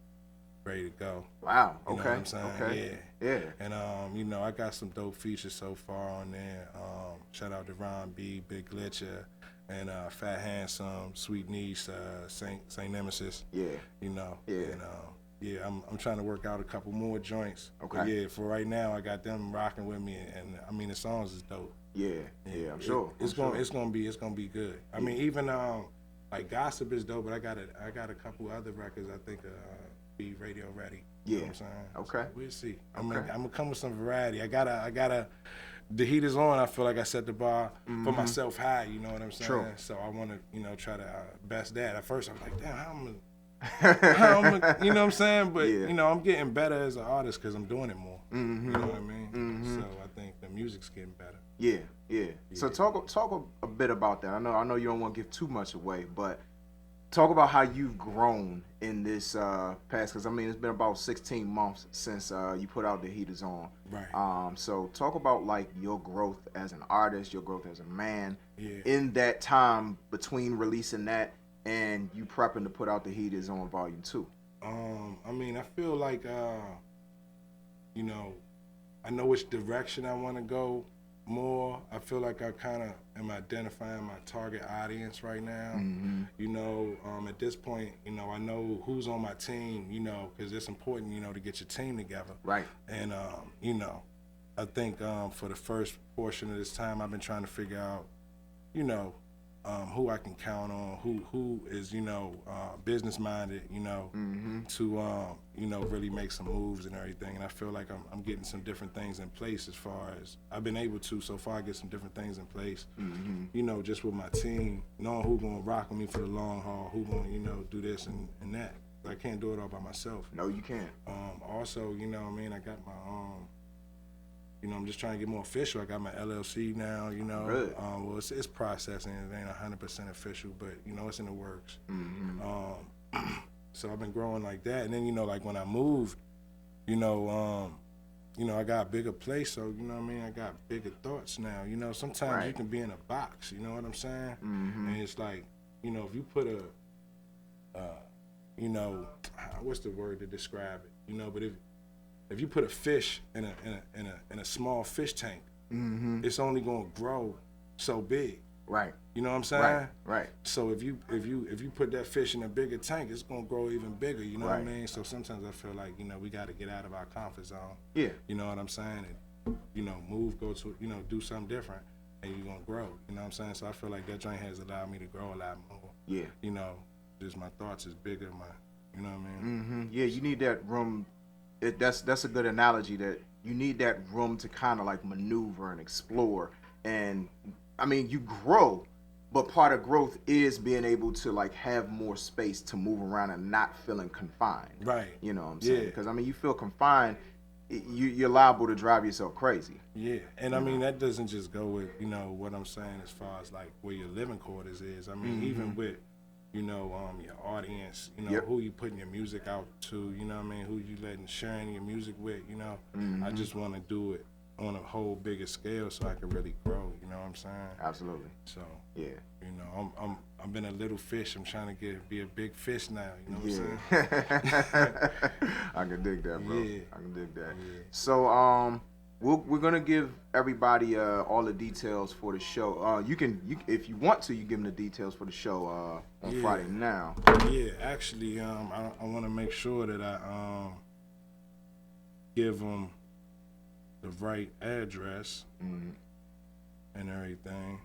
Ready to go. Wow. You know what I'm saying? Okay. Yeah. And I got some dope features so far on there. Shout out to Ron B, Big Glitcher, and Fat Handsome, Sweet Niche, Saint Nemesis. Yeah. And I'm trying to work out a couple more joints. Okay. But yeah, for right now I got them rocking with me, and the songs is dope. Yeah. I'm sure. It's gonna be good. I mean, even like Gossip is dope, but I got a couple other records I think be radio ready. You know what I'm saying? Okay. So we'll see. I'm gonna come with some variety. I gotta The Heat Is On. I feel like I set the bar for myself high, you know what I'm saying? True. So I wanna, try to best that. At first I was like, damn, how I'm you know what I'm saying? But I'm getting better as an artist because I'm doing it more. You know what I mean? So I think the music's getting better. Yeah. So talk a bit about that. I know you don't want to give too much away, but talk about how you've grown in this past, because I mean it's been about 16 months since you put out The Heat Is On. Right. So talk about like your growth as an artist, your growth as a man, Yeah. in that time between releasing that and you prepping to put out The Heat Is On Volume 2. I mean, I feel like, you know, I know which direction I want to go more. I feel like I kind of am identifying my target audience right now. Mm-hmm. You know, at this point, you know, I know who's on my team, you know, because it's important, you know, to get your team together. Right. And, you know, I think for the first portion of this time, I've been trying to figure out, you know, who I can count on, who is, you know, business minded, you know, to, you know, really make some moves and everything. And I feel like I'm getting some different things in place as far as I've been able to so far get some different things in place, you know, just with my team, knowing who's going to rock with me for the long haul, who's going to, you know, do this and that. I can't do it all by myself. No, you can't. Also, you know what I mean, I got my, you know, I'm just trying to get more official. I got my LLC now, you know. Really? Well, it's processing. It ain't 100% official, but, you know, it's in the works. So I've been growing like that. And then, you know, like when I moved, you know, I got a bigger place. So, you know what I mean? I got bigger thoughts now. You know, sometimes you can be in a box, you know what I'm saying? And it's like, you know, if you put you know, what's the word to describe it? You know, but if you put a fish in a small fish tank, it's only gonna grow so big. Right. You know what I'm saying? Right. So if you put that fish in a bigger tank, it's gonna grow even bigger. You know what I mean? So sometimes I feel like, you know, we got to get out of our comfort zone. Yeah. You know what I'm saying? And, you know, move, go to, you know, do something different, and you're gonna grow. You know what I'm saying? So I feel like that joint has allowed me to grow a lot more. Yeah. You know, just my thoughts is bigger. You know what I mean? Yeah, you need that room. That's a good analogy, that you need that room to kind of like maneuver and explore. And I mean, you grow, but part of growth is being able to like have more space to move around and not feeling confined. Right. You know what I'm saying? Because I mean, you feel confined, you're liable to drive yourself crazy. Yeah, and I mean that doesn't just go with, you know, what I'm saying as far as like where your living quarters is. I mean, even with, you know, your audience, you know, who you putting your music out to, you know what I mean, who you sharing your music with, you know. I just want to do it on a whole bigger scale so I can really grow, you know what I'm saying? Absolutely. So, yeah, you know, I've been a little fish. I'm trying to be a big fish now, you know what I'm saying? I can dig that, bro. Yeah. I can dig that. Yeah. So, we're gonna give everybody all the details for the show. You if you want to, you give them the details for the show on Friday now. Yeah, actually, I want to make sure that I give them the right address and everything.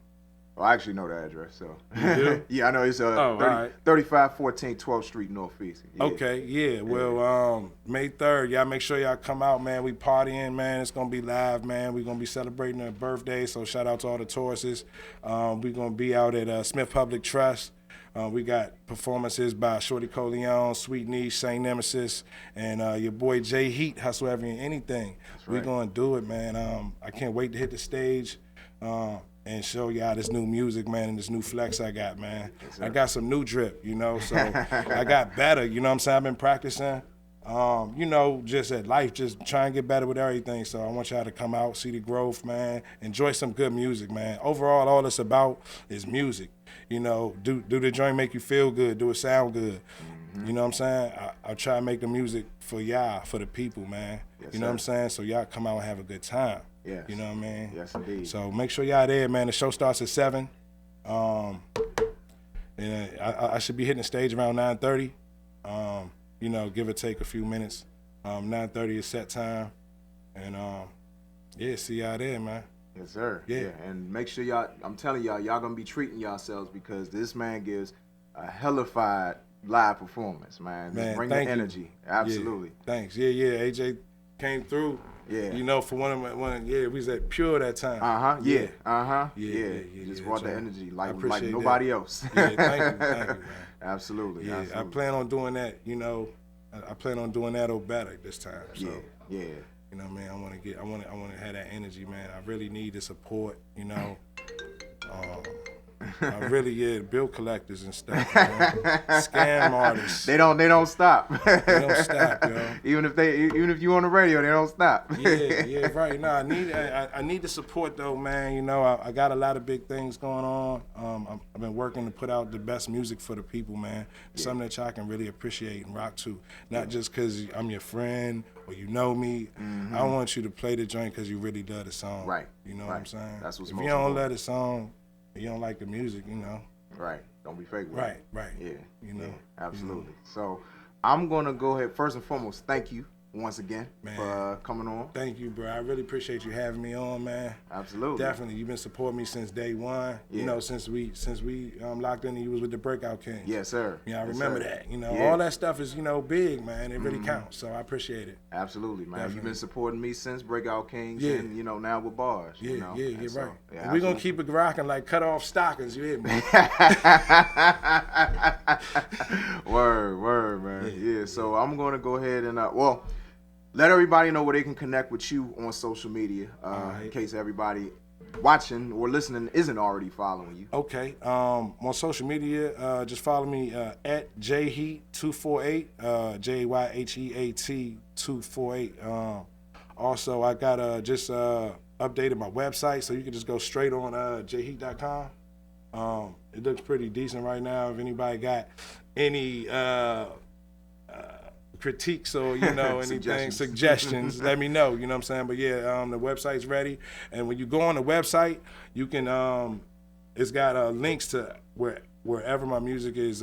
Well, I actually know the address, so. You do? Yeah, I know it's 3514 12th Street Northeast. Yeah. Okay, yeah. Well, May 3rd, y'all make sure y'all come out, man. We partying, man. It's gonna be live, man. We're gonna be celebrating her birthday, so shout out to all the Tauruses. We're gonna be out at Smith Public Trust. We got performances by Shorty Coleon, Sweet Niche, Saint Nemesis, and your boy Jay Heat, Hustle Every and Anything. We're gonna do it, man. I can't wait to hit the stage and show y'all this new music, man, and this new flex I got, man. Yes, I got some new drip, you know, so I got better, you know what I'm saying? I've been practicing, you know, just at life, just trying to get better with everything. So I want y'all to come out, see the growth, man, enjoy some good music, man. Overall, all it's about is music. You know, do the joint make you feel good, do it sound good. You know what I'm saying? I try to make the music for y'all, for the people, man. Yes, you know what I'm saying? So y'all come out and have a good time. Yes. You know what I mean? Yes, indeed. So make sure y'all there, man. The show starts at 7. And I should be hitting the stage around 9:30. You know, give or take a few minutes. 9:30 is set time. And yeah, see y'all there, man. Yes, sir. Yeah. And make sure y'all, I'm telling y'all gonna be treating yourselves, because this man gives a hellified live performance, man. Just bring the energy. Absolutely. Yeah, thanks. Yeah. AJ came through. Yeah. You know, for we was at Pure that time. Yeah. Yeah. Just brought the energy like that. nobody else. Yeah, thank you, man. Absolutely. Yeah, I plan on doing that, you know. I plan on doing that or better this time. So, yeah. You know what I mean? I want to have that energy, man. I really need the support, you know. Really, bill collectors and stuff. Scam artists. They don't stop. They don't stop, yo. Even if you on the radio, they don't stop. Yeah, right. No, I need the support though, man. You know, I got a lot of big things going on. I've been working to put out the best music for the people, man. Something that y'all can really appreciate and rock to. Not just because I'm your friend or you know me. I want you to play the joint because you really love the song. Right. You know what I'm saying? That's what's if most you don't important. love the song, you don't like the music, you know. Right. Don't be fake with it. Right. Yeah. You know. Yeah, absolutely. So I'm gonna go ahead first and foremost. Thank you once again for coming on. Thank you, bro. I really appreciate you having me on, man. Absolutely. Definitely. You've been supporting me since day one. Yeah. You know, since we locked in and you was with the Breakout King. Yes, sir. Yeah, I remember that. You know, Yeah. all that stuff is, big, man. It really counts. So I appreciate it. Absolutely, man. Definitely. You've been supporting me since Breakout Kings and, now with Bars. Yeah, you know? you're And so, right. yeah, We're going to keep it rocking like cut off stockings, you hear me? Word, man. Yeah, so I'm going to go ahead and, let everybody know where they can connect with you on social media in case everybody watching or listening isn't already following you. Okay. On social media, just follow me at jheat248, JYHEAT 248. Also, I got just updated my website, so you can just go straight on jheat.com. It looks pretty decent right now. If anybody got any critiques or anything, suggestions, let me know. You know what I'm saying? But yeah, the website's ready, and when you go on the website, you can it's got links to wherever my music is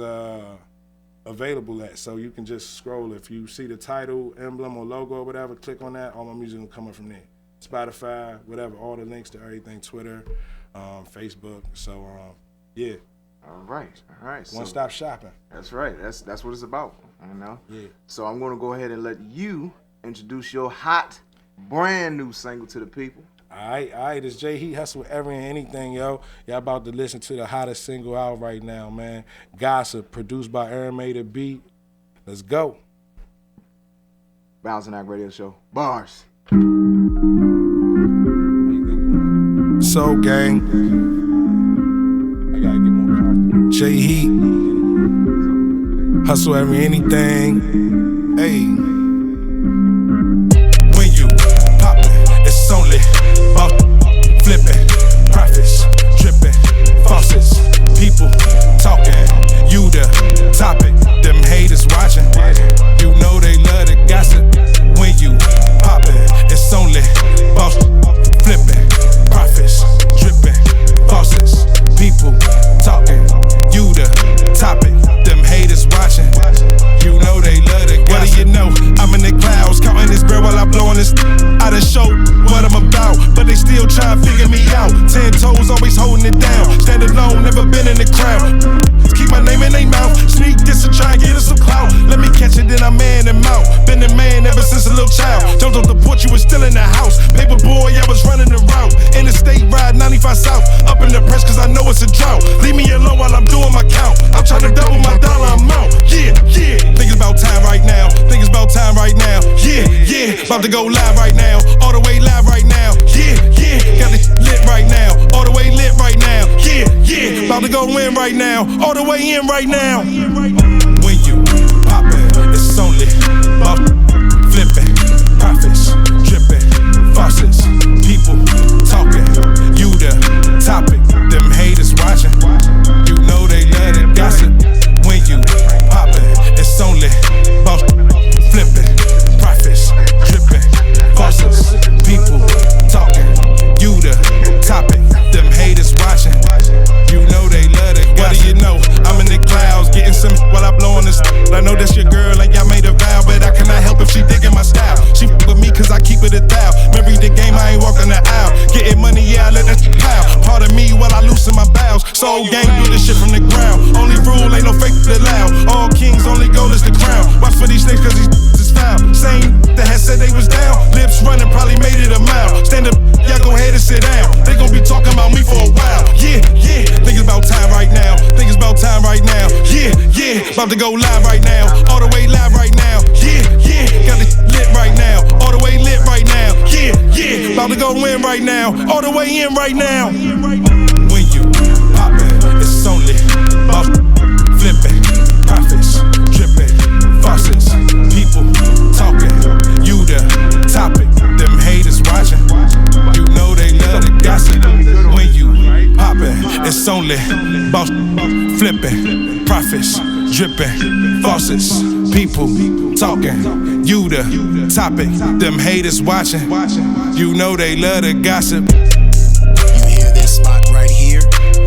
available at. So you can just scroll. If you see the title, emblem, or logo or whatever, click on that. All my music will come up from there. Spotify, whatever, all the links to everything, Twitter, Facebook. So yeah. All right. One-stop shopping. That's right. That's what it's about. Yeah. So I'm going to go ahead and let you introduce your hot, brand new single to the people. All right. It's J Heat Hustle Every and Anything, yo. Y'all about to listen to the hottest single out right now, man. Gossip, produced by Aaron May the Beat. Let's go. Bouncing Act Radio Show. Bars. Soul Gang. I gotta get more comfortable. J Heat. Hustle Every Anything. Hey. When you poppin', it's only about flipping, profits, dripping, faucets, people talking. You the topic, them haters watching. You know they love the gossip. When you poppin', it's only about flipping, profits, dripping, faucets, people talking. You the topic, them haters watching. You know they love the gossip. What do you know? I'm in the clouds, counting this bread while I'm blowing this. I done showed what I'm about, but they still try to figure me out. 10 toes, always holding it down. Stand alone, never been in the crowd. Keep my name in their mouth. Sneak this and try and get us some clout. Let me catch it, then I'm man and mouth. Been a man ever since a little child. Jumped off the porch, you was still in the house. Paper boy, I was running the route. Interstate ride 95 South. Up in the press, cause I know it's a drought. Leave me alone while I'm doing my count. I'm trying to double my dollar amount. Yeah. Think it's about time right now. Yeah. About to go live right now. All the way live right now. Yeah. Got it lit right now. All the way lit right now. Yeah. About to go in right now. All the way in right now. When you poppin', it's only about flipping, profits, dripping, faucets, people talking. You the topic, them haters watching. You know they love the gossip. When you poppin', it's only about flipping, profits, dripping, faucets, people talking. You the topic, them haters watching. You know they love the gossip. What do you know? I'm in the clouds, getting some while I blowin' this. I know that's your girl and y'all made a vow, but I cannot help if she digging my style. She with me cause I keep it 1,000. Marry the game, I ain't walking the aisle. Getting money, yeah, I let that pile. Part of me while I loosen my bowels. Soul gang do this shit from the ground. Only rule, ain't no fake allowed. All kings, only goal is the crown. Watch for these snakes cause these is foul. Same that had said they was down. Lips running, probably made it a mile. Stand up, y'all go ahead and sit down. They gon' be talking about me for a while. Yeah. Think it's about time right now. Yeah. About to go live right now. All the way live right now. Yeah. Got it lit right now. All the way lit right now. Yeah. About to go in right now. All the way in right now. When you poppin', it's It's only boss flipping, profits dripping, faucets, people talking. You the topic, them haters watching. You know they love the gossip. You hear this spot right here?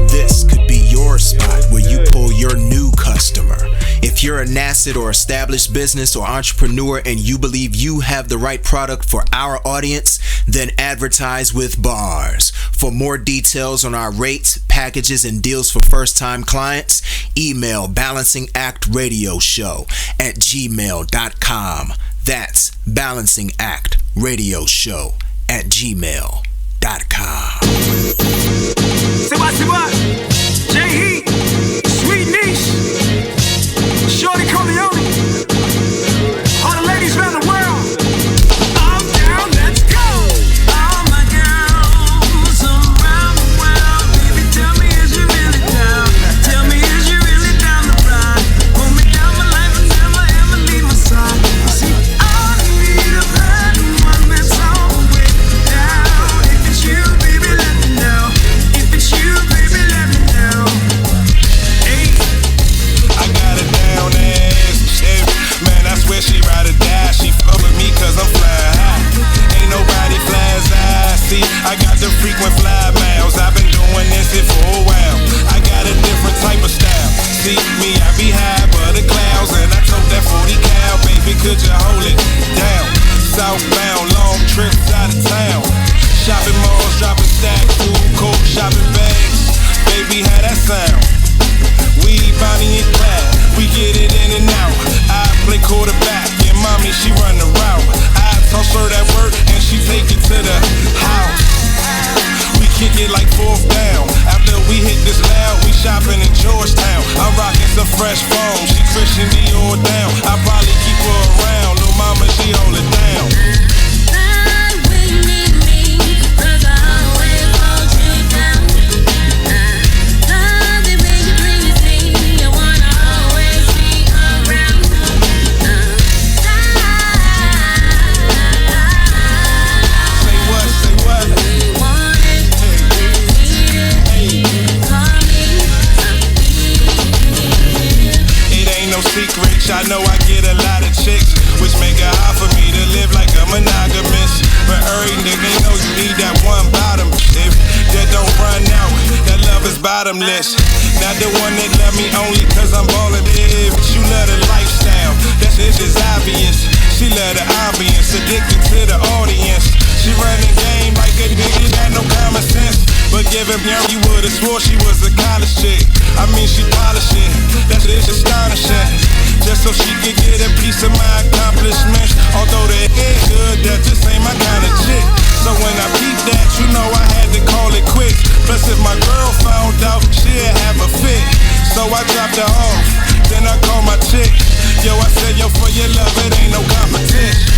This could be your spot where you pull your new customer. If you're a nascent or established business or entrepreneur and you believe you have the right product for our audience, then advertise with Bars. For more details on our rates, packages, and deals for first-time clients, email balancingactradioshow@gmail.com. That's balancingactradioshow@gmail.com. Say what? J-Heat, Sweet Niche, Shorty Corleone, all the ladies around the world. I'm down, let's go. All my girls around the world, baby, tell me, is you really down? Tell me, is you really down to ride? Hold me down my life and never ever leave my side. See, I need a bad one that's all the way down. If it's you, baby, let me know. If it's you, baby, let me know. Hey, I got it down ass, yeah. Man, I swear she ride or die. She fuck with me cause I'm flying high. Ain't nobody flies high. See, I got the frequent fly miles. I've been doing this shit for a while. I got a different type of style. See, me, I be high above the clouds. And I told that 40 cal, baby, could you hold it down? Southbound, long trips out of town. Shopping malls, dropping stacks, food, coke, shopping bags. Baby, how that sound? We Bonnie and Clyde, we get it in and out. I play quarterback, yeah, mommy, she run the route. I toss her that work and she take it to the house. We kick it like fourth down. After we hit this loud, we shopping in Georgetown. I'm rocking some fresh foam, she Christian Dior down. I probably keep her around, little mama, she hold it down. I know I get a lot of chicks, which make it hard for me to live like a monogamous. But every nigga know you need that one bottom. If that don't run out, that love is bottomless. Not the one that love me only cause I'm ballin' it. But you love the lifestyle, that shit is obvious. She love the ambience, addicted to the audience. She run the game like a nigga, got no common sense. But give him young, you would've swore she was a college chick. I mean, she polishing, that shit's astonishing. Just so she could get a piece of my accomplishments. Although they ain't good, that just ain't my kind of chick. So when I peep that, you know I had to call it quits. Plus if my girl found out, she'd have a fit. So I dropped her off, then I called my chick. Yo, I said, yo, for your love, it ain't no competition.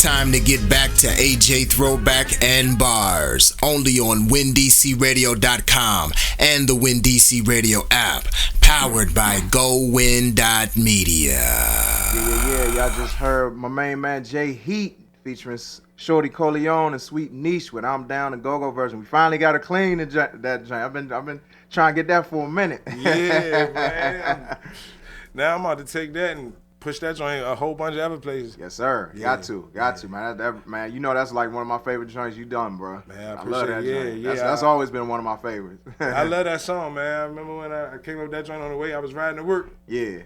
Time to get back to AJ Throwback and Bars, only on WinDCRadio.com and the WinDC Radio app, powered by GoWin.media. Yeah, y'all just heard my main man J-Heat featuring Shorty Corleone and Sweet Niche with I'm Down, the Go-Go version. We finally got to clean that joint. I've been trying to get that for a minute. Yeah, man. Now I'm about to take that and put push that joint a whole bunch of other places. Yes, sir. Yeah. Got to, man. Man, you know that's like one of my favorite joints you done, bro. Man, I love that appreciate joint. Yeah, That's always been one of my favorites. I love that song, man. I remember when I came up with that joint on the way I was riding to work. Yeah.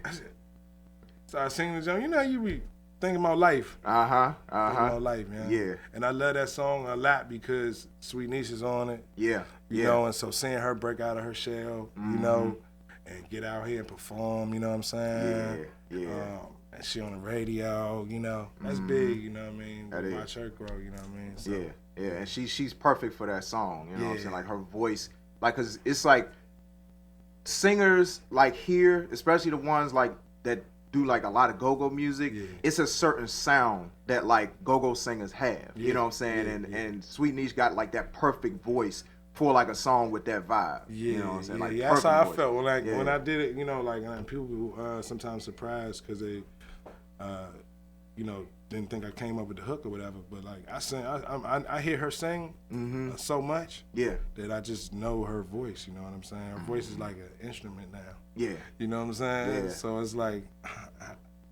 So I singing the joint. You know how you be thinking about life. Thinking about life, man. Yeah. And I love that song a lot because Sweet Niece is on it. Yeah. You know, and so seeing her break out of her shell, you know, and get out here and perform, you know what I'm saying? Yeah. And she on the radio, you know, that's big, you know what I mean? That is. Watch her grow, you know what I mean? So, yeah, and she's perfect for that song, you know what I'm saying? Like her voice, like, cause it's like singers like here, especially the ones like that do like a lot of go-go music, it's a certain sound that like go-go singers have, you know what I'm saying? And Sweet Niece got like that perfect voice for like a song with that vibe. You know what I'm saying? Like that's how voice. I felt when I did it. You know, like people sometimes surprised because they, you know, didn't think I came up with the hook or whatever. But like I sing, I hear her sing so much that I just know her voice. You know what I'm saying? Her voice is like an instrument now. Yeah. You know what I'm saying? Yeah. So it's like.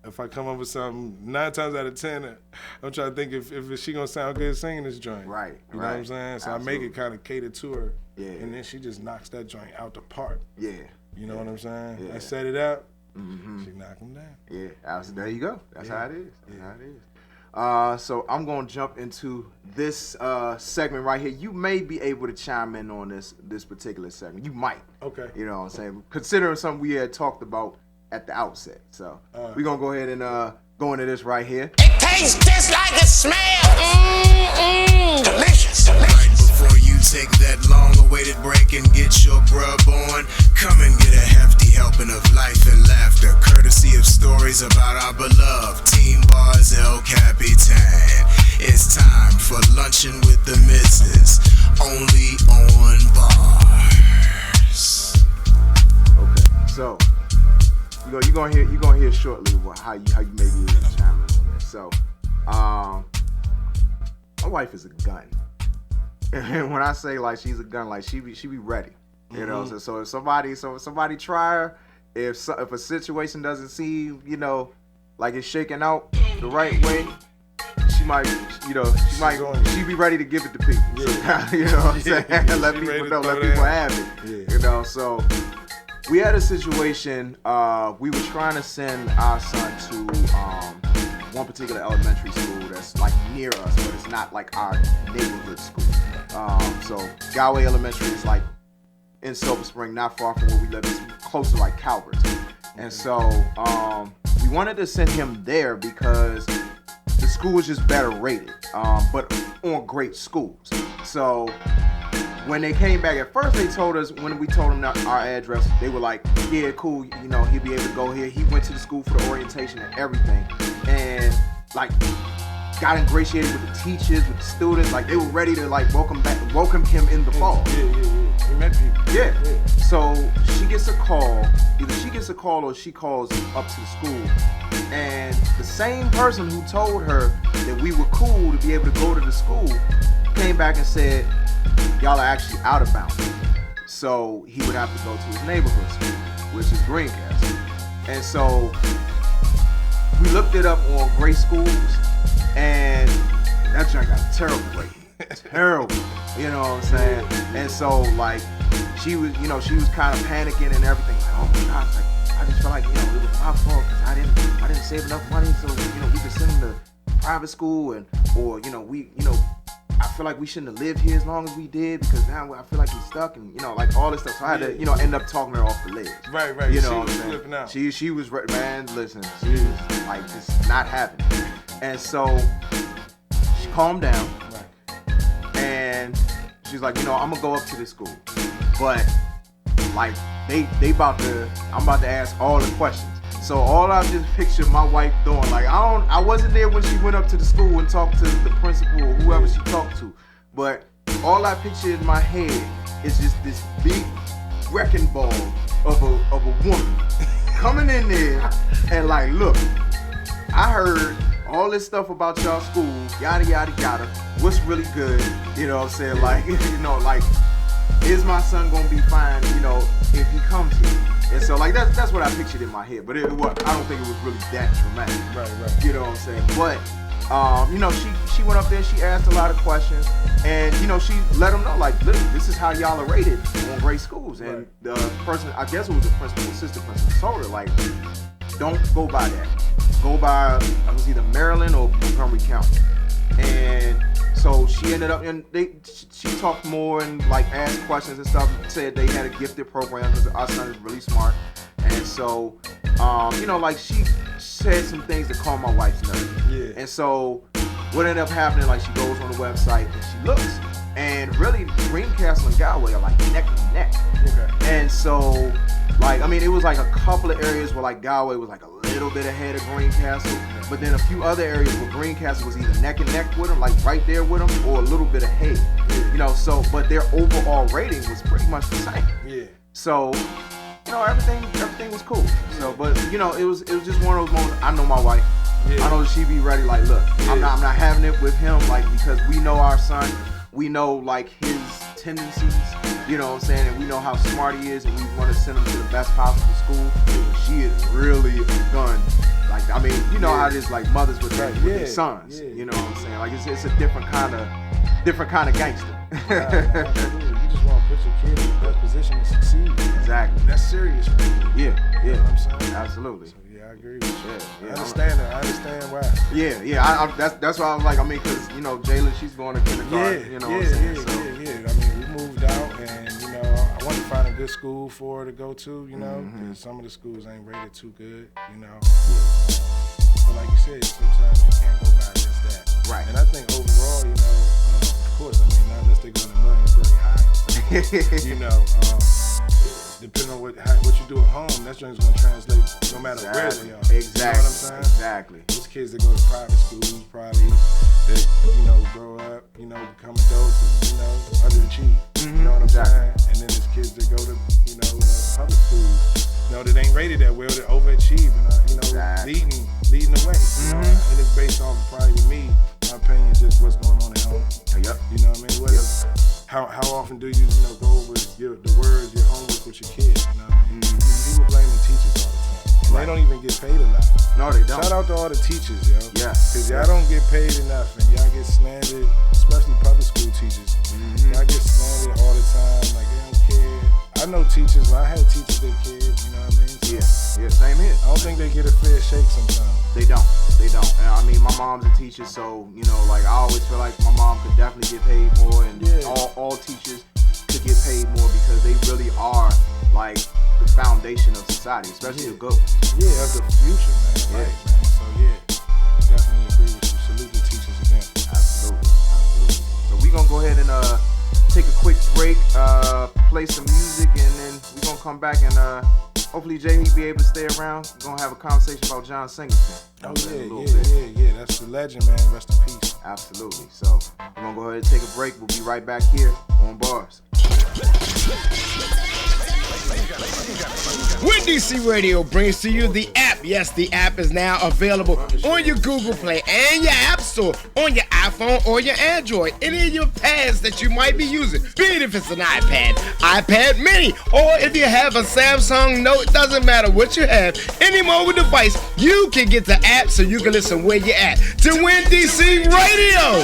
If I come up with something, 9 times out of 10, I'm trying to think if she gonna sound good singing this joint. Right. You know what I'm saying? So Absolutely. I make it kind of cater to her. Yeah. And then she just knocks that joint out the park. Yeah. You know what I'm saying? Yeah. I set it up. She knock them down. Yeah. There you go. That's how it is. That's how it is. So I'm gonna jump into this segment right here. You may be able to chime in on this particular segment. You might. Okay. You know what I'm saying? Considering something we had talked about at the outset. So we're gonna go ahead and go into this right here. It tastes just like it smells. Delicious. Right before you take that long-awaited break and get your grub on, come and get a hefty helping of life and laughter, courtesy of stories about our beloved Team Bars El Capitan. It's time for Luncheon with the Misses, only on Bars. Okay, so you're gonna hear shortly how you may be able to chime in on this. So, my wife is a gun, and when I say like she's a gun, like she be ready, you know. So if somebody try her, if a situation doesn't seem, you know, like it's shaking out the right way, she be ready to give it to people. Yeah. You know what I'm saying? Let people know, let people have it. Yeah. You know, so. We had a situation, we were trying to send our son to one particular elementary school that's like near us, but it's not like our neighborhood school. So Galway Elementary is like in Silver Spring, not far from where we live. It's close to like Calvert. And so we wanted to send him there because the school was just better rated, but on great schools. So when they came back, at first they told us, when we told them our address, they were like, yeah, cool, you know, he'll be able to go here. He went to the school for the orientation and everything. And like got ingratiated with the teachers, with the students. Like they were ready to like welcome him in the fall. Yeah. He met people. Yeah. So she gets a call. Either she gets a call or she calls up to the school. And the same person who told her that we were cool to be able to go to the school came back and said, y'all are actually out of bounds. So he would have to go to his neighborhood school, which is Greencastle. And so we looked it up on Great Schools, and that joint got a terrible rating. Terrible. You know what I'm saying? And so like she was kind of panicking and everything. Like, oh my gosh, like I just felt like, you know, it was my fault because I didn't save enough money so, you know, we could send him to private school or I feel like we shouldn't have lived here as long as we did because now I feel like we're stuck and, you know, like all this stuff. So I had to, you know, end up talking her off the ledge. Right. You know what I'm saying? Flipping out. She was, man, listen, she was like just not having it. And so she calmed down. And she's like, you know, I'm gonna go up to this school. But like I'm about to ask all the questions. So all I just pictured my wife doing, like I wasn't there when she went up to the school and talked to the principal or whoever she talked to, but all I pictured in my head is just this big wrecking ball of a woman coming in there and like, look, I heard all this stuff about y'all school, yada yada yada. What's really good, you know what I'm saying? Like, you know, like, is my son gonna be fine, you know, if he comes here? And so like that's what I pictured in my head. But I don't think it was really that dramatic. Right. You know what I'm saying? But you know, she went up there, she asked a lot of questions, and you know, she let them know, like, literally, this is how y'all are rated on great schools. And the person, I guess it was the principal, assistant principal, told her, like, don't go by that. Go by, it was either Maryland or Montgomery County. And so she ended up, and she talked more and like asked questions and stuff, said they had a gifted program because our son is really smart. And so, you know, like she said some things that calmed my wife's nerves. Yeah. And so what ended up happening, like she goes on the website and she looks, and really Greencastle and Galway are like neck and neck. Okay. And so, like, I mean, it was like a couple of areas where like Galway was like a little bit ahead of Greencastle, but then a few other areas where Greencastle was either neck and neck with them, like right there with them, or a little bit ahead. You know, so, but their overall rating was pretty much the same. Yeah. So, you know, everything was cool. So, but you know, it was just one of those moments. I know my wife. Yeah. I know she be ready. Like, look, I'm not having it with him. Like, because we know our son. We know like his tendencies. You know what I'm saying? And we know how smart he is, and we want to send him to the best possible school. She is really done. Like, I mean, you know how it is, like mothers with their sons. Yeah. You know what I'm saying? Like, it's a different kind of gangster. Absolutely. You just want to put your kid in the best position to succeed. Exactly. That's serious, right? Yeah. You know what I'm saying? Absolutely. So, yeah, I agree with you. Yeah. I understand that. I understand why. Yeah. That's why I was like, I mean, because you know, Jayla, she's going to kindergarten. You know what I'm saying? Yeah. I mean, we moved out, and you know, I wanted to find a good school for her to go to. You know, because some of the schools ain't rated too good. You know. But like you said, sometimes you can't go by just that. Right. And I think overall, you know, of course, I mean, not unless they go in the millions very high. You know, depending on what you do at home, that's just going to translate no matter where they are. Exactly. You know what I'm saying? Exactly. There's kids that go to private schools, probably, that, you know, grow up, you know, become adults and, you know, underachieve. You know what I'm saying? And then there's kids that go to, you know, public schools, you know, that ain't rated that well, that overachieve and, you know, leading the way. You know? And it's based off, probably with me, my opinion, just what's going on at home. Yep. You know what I mean? How often do you know, go over the words, your homework with your kids? You know what I mean? People blaming teachers all the time. And they don't even get paid a lot. No, they don't. Shout out to all the teachers, yo. Yeah. Because y'all don't get paid enough, and y'all get slandered, especially public school teachers. Y'all get slandered all the time, like they don't care. I know teachers, I had teachers that cared, you know what I mean? So, yeah, same here. I don't think they get a fair shake sometimes. They don't. And I mean, my mom's a teacher, so, you know, like, I always feel like my mom could definitely get paid more, and all teachers could get paid more because they really are, like, the foundation of society, especially the good ones. Yeah, of the future, man. Right, man. So, definitely agree with you. Salute the teachers again. Absolutely. So, we're going to go ahead and take a quick break, play some music, and then we're going to come back and hopefully Jay be able to stay around. We're going to have a conversation about John Singleton. Yeah. That's the legend, man. Rest in peace. Absolutely. So we're going to go ahead and take a break. We'll be right back here on Bars. WinDC Radio brings to you the app. Yes, the app is now available on your Google Play and your App Store on your iPhone or your Android. Any of your pads that you might be using, be it if it's an iPad, iPad Mini, or if you have a Samsung Note, it doesn't matter what you have. Any mobile device, you can get the app so you can listen where you're at to WinDC Radio.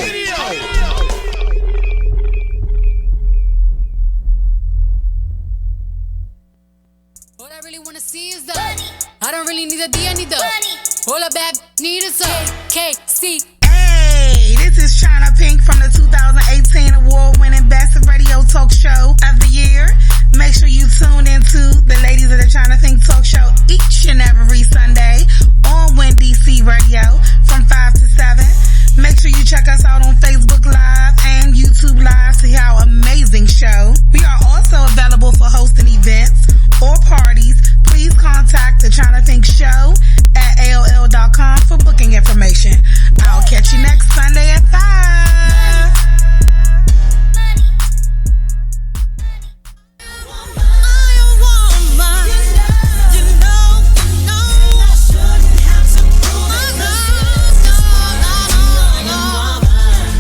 I don't really need a D, I need the all a bad need is a KC. Hey, this is China Pink from the 2018 award-winning Best Radio Talk Show of the Year. Make sure you tune into the Ladies of the China Pink Talk Show each and every Sunday on WinDC Radio from 5 to 7. Make sure you check us out on Facebook Live and YouTube Live to hear our amazing show. We are also available for hosting events or parties. Please contact the China Think Show at AOL.com for booking information. I'll catch you next Sunday at 5.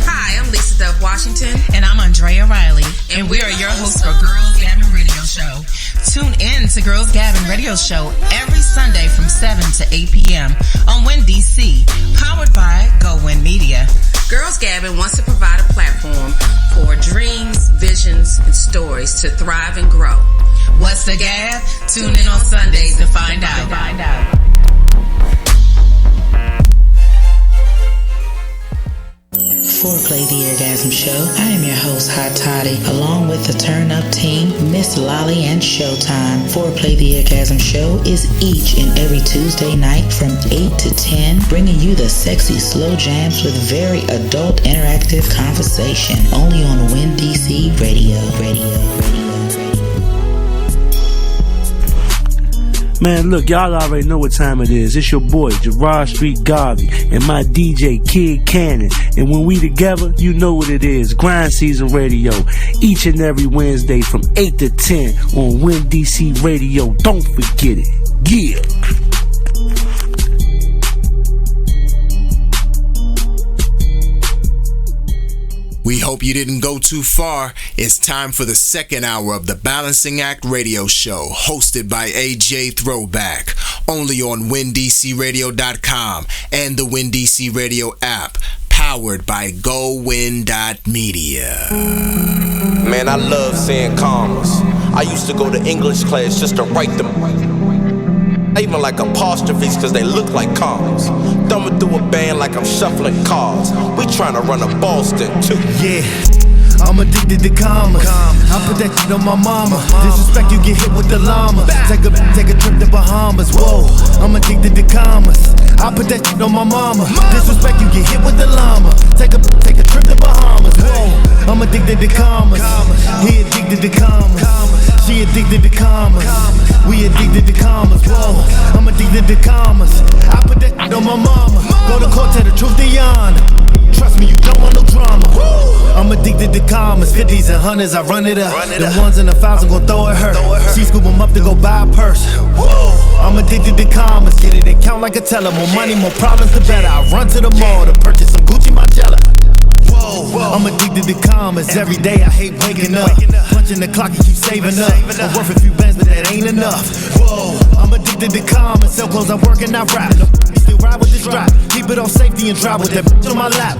Hi, I'm Lisa Dove Washington. And I'm Andrea Riley. And we are your hosts for Girls Gabbing Radio Show. Tune in to Girls Gabbin' Radio Show every Sunday from 7 to 8 p.m. on Win DC, powered by Go Win Media. Girls Gabbin' wants to provide a platform for dreams, visions, and stories to thrive and grow. What's the Gab? Tune in on Sundays to find out. Foreplay the Orgasm Show. I am your host, Hot Toddy, along with the Turn Up team, Miss Lolly and Showtime. Foreplay the Orgasm Show is each and every Tuesday night from 8 to 10, bringing you the sexy slow jams with very adult interactive conversation, only on Win DC Radio. Man, look, y'all already know what time it is. It's your boy, Gerard Street Garvey, and my DJ, Kid Cannon. And when we together, you know what it is. Grind Season Radio, each and every Wednesday from 8 to 10 on Win DC Radio. Don't forget it. Yeah. We hope you didn't go too far. It's time for the second hour of the Balancing Act Radio Show, hosted by AJ Throwback, only on WinDCRadio.com and the Win DC Radio app, powered by GoWin.media. Man, I love saying commas. I used to go to English class just to write them. I even like apostrophes because they look like commas. Thumbing through a band like I'm shuffling cards. We trying to run a Boston too. Yeah, I'm addicted to commas. I put that shit on my mama. Disrespect, you get hit with the llama. Take a trip to Bahamas. Whoa, I'm addicted to commas. I put that shit on my mama. Disrespect, you get hit with the llama. Take a trip to Bahamas. Whoa, I'm addicted to commas. He addicted to commas. She addicted to commas. We addicted to commas. Whoa, I'm addicted to commas. I put that shit on my mama. Go to court, tell the truth to your honor. Trust me, you don't want no drama. I'm addicted to commas, 50s and 100s, I run it up. The ones in the files, I'm gon' throw at her. She scoop them up to go buy a purse. I'm addicted to commas, get it and count like a teller. More money, more problems, the better. I run to the mall to purchase some Gucci Margiela. I'm addicted to commas, every day I hate waking up. Punching the clock and keep saving up. I'm worth a few bands, but that ain't enough. I'm addicted to commas, sell clothes, I work and I rap. Still ride with the strap, keep it on safety and drive with that bitch on my lap.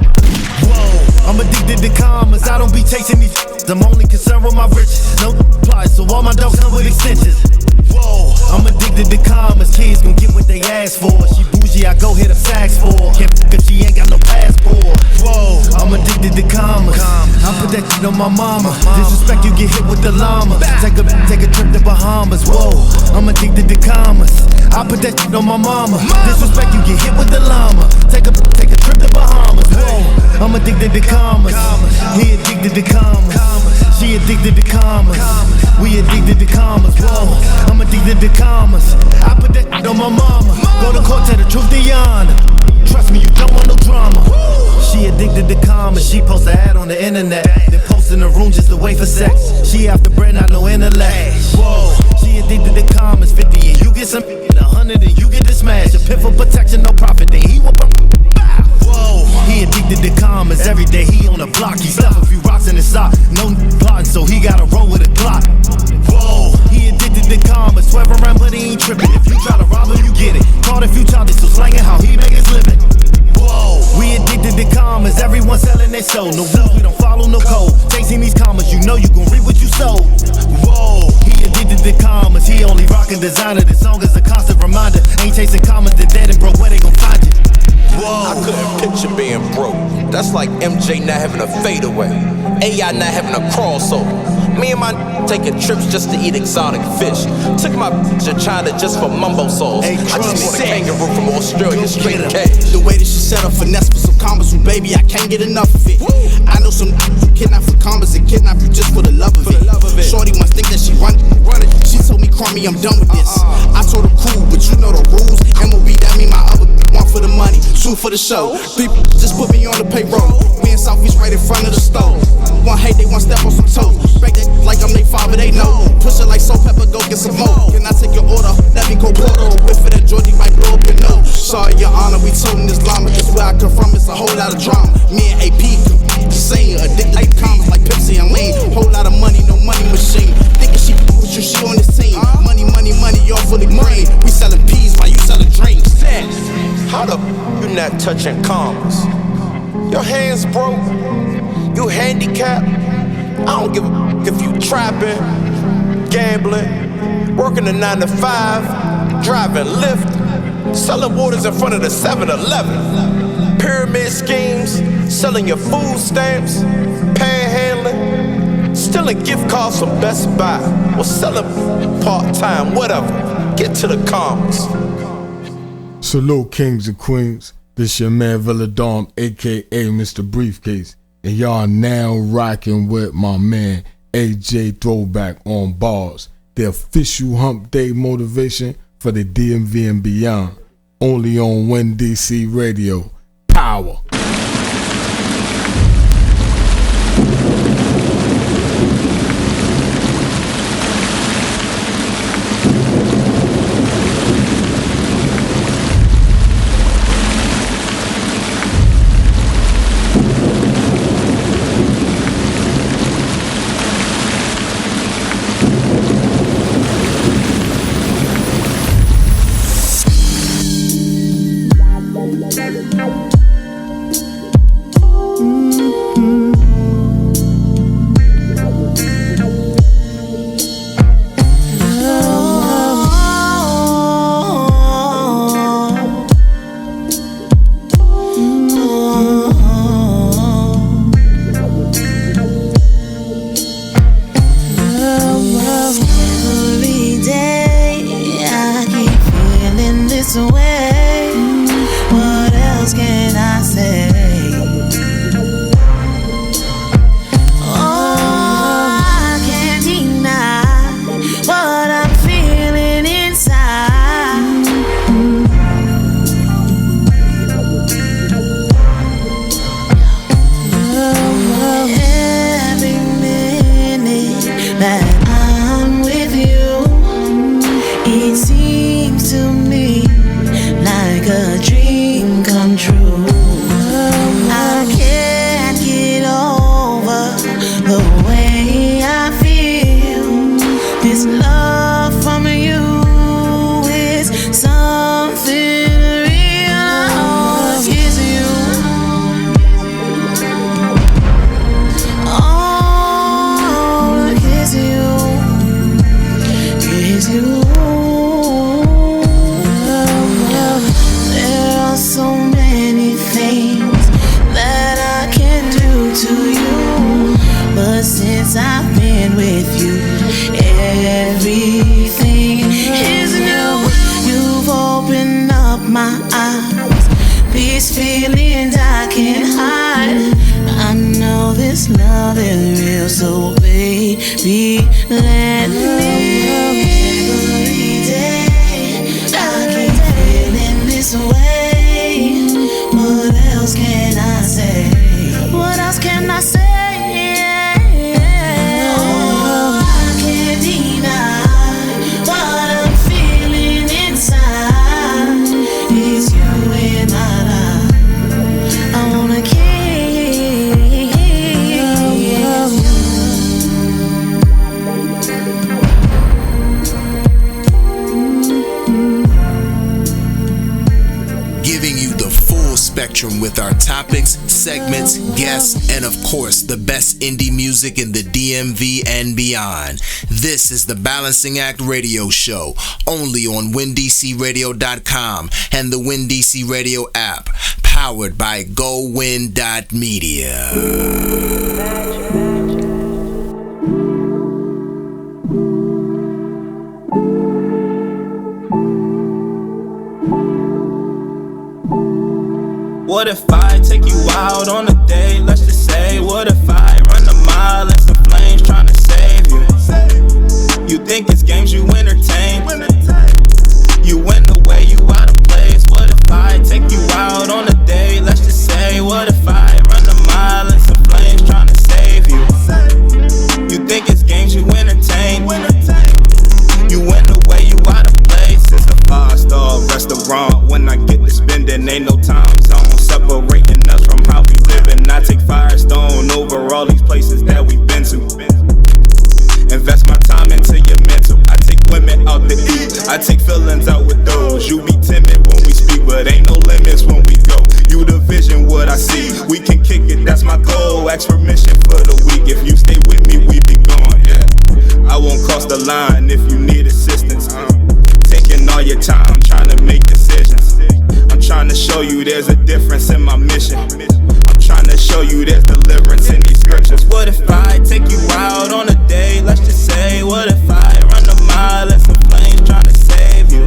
I'm addicted to commas, I don't be chasing these. I'm only concerned with my riches. No plies, so all my dogs come with extensions. I'm addicted to commas, kids gon' get what they ask for. She bougie, I go hit a sax for. Can't f*** if she ain't got no passport. I'm addicted to commas. I put that shit on my mama. Disrespect, you get hit with the llama. Take a trip to Bahamas. Whoa, I'm addicted to commas. I put that shit on my mama. Disrespect, you get hit with the llama. Take a trip to Bahamas. Whoa, I'm addicted to commas. He addicted to commas. She addicted to commas. We addicted to commas. Whoa, I'm addicted to commas. I put that shit on my mama. Go to court, tell the truth to your honor. Trust me, you don't want no drama. She addicted to commas. She post an ad on the internet, then post in the room just to wait for sex. She after bread, not no intellect. Whoa, she addicted to commas. 50 and you get some, 100 and you get the smash. A pin for protection, no profit, then he will. Whoa, he addicted to commas. Every day he on the block. He stuff a few rocks in his sock. No plotting, so he gotta roll with a Glock. Whoa, he addicted to commas. Swerve around, but he ain't tripping. If you try to rob him, you get it. Caught a few charges, so slanging how he make his living. Whoa, we addicted to commas. Everyone selling their soul. No rules, we don't follow no code. Chasing these commas, you know you gon' reap what you sow. Whoa, he addicted to commas. He only rockin' designer. This song is a constant reminder. Ain't chasing commas, they're dead and broke. Where they gon' find you? Whoa. I couldn't picture being broke. That's like MJ not having a fadeaway, AI not having a crossover. Me and my taking trips just to eat exotic fish. Took my to China just for mumbo sauce. I just want a kangaroo from Australia, straight cash. The way that she set up finesse for some commas, so baby, I can't get enough of it. I know some who kidnap for commas and kidnap you just for the love of it. Shorty must think that she run it. She told me, Crummy, I'm done with this. I told her cool, but you know the rules. MOB, that mean my other. One for the money, two for the show. Three just put me on the payroll. Me and Southeast right in front of the stove. One hate, they want step on some toes. Break that like I'm they father, they know. Push it like salt pepper, go get some more. Can I take your order? Let me go portal. Whip for that Georgie might blow up your nose. Sorry, your honor, we told in this llama. Cause where I come from, it's a whole lot of drama. Me and AP, insane. Addicted like commas, like Pepsi and Lean. Whole lot of money, no money machine. Thinking she with you, she on this team. catching commas. Your hands broke, you handicapped. I don't give a if you trapping, gambling, working a 9 to 5, driving Lyft, selling waters in front of the 7-Eleven, pyramid schemes, selling your food stamps, panhandling, stealing gift cards from Best Buy, or selling part-time, whatever. Get to the commas. Salute kings and queens. This your man Villadom, aka Mr. Briefcase, and y'all now rocking with my man AJ Throwback on bars. The official Hump Day motivation for the DMV and beyond. Only on WinDC Radio. Power. With our topics, segments, guests, and of course, the best indie music in the DMV and beyond. This is the Balancing Act Radio Show, only on WinDCRadio.com and the WinDC Radio app, powered by GoWin.media. What if I take you out on a date? Let's just say, what if I run a mile in some flames trying to save you? You think it's games you entertain? You went away, you out of place. What if I take you out on a date? Let's just say, what if I run a mile in some flames trying to save you? You think it's games you entertain? You went away, you out of place. It's a 5-star restaurant. When I get to spending, ain't no time zone separating us from how we living. I take Firestone over all these places that we've been to. Invest my time into your mental. I take women out to eat. I take feelings out with those. You be timid when we speak, but ain't no limits when we go. You the see. We can kick it, that's my goal. Ask permission for the week. If you stay with me, we be gone, yeah. I won't cross the line if you need assistance. Taking all your time, trying to make decisions. I'm trying to show you there's a difference in my mission. I'm trying to show you there's deliverance in these scriptures. What if I take you out on a day? Let's just say, what if I run a mile and some flames trying to save you?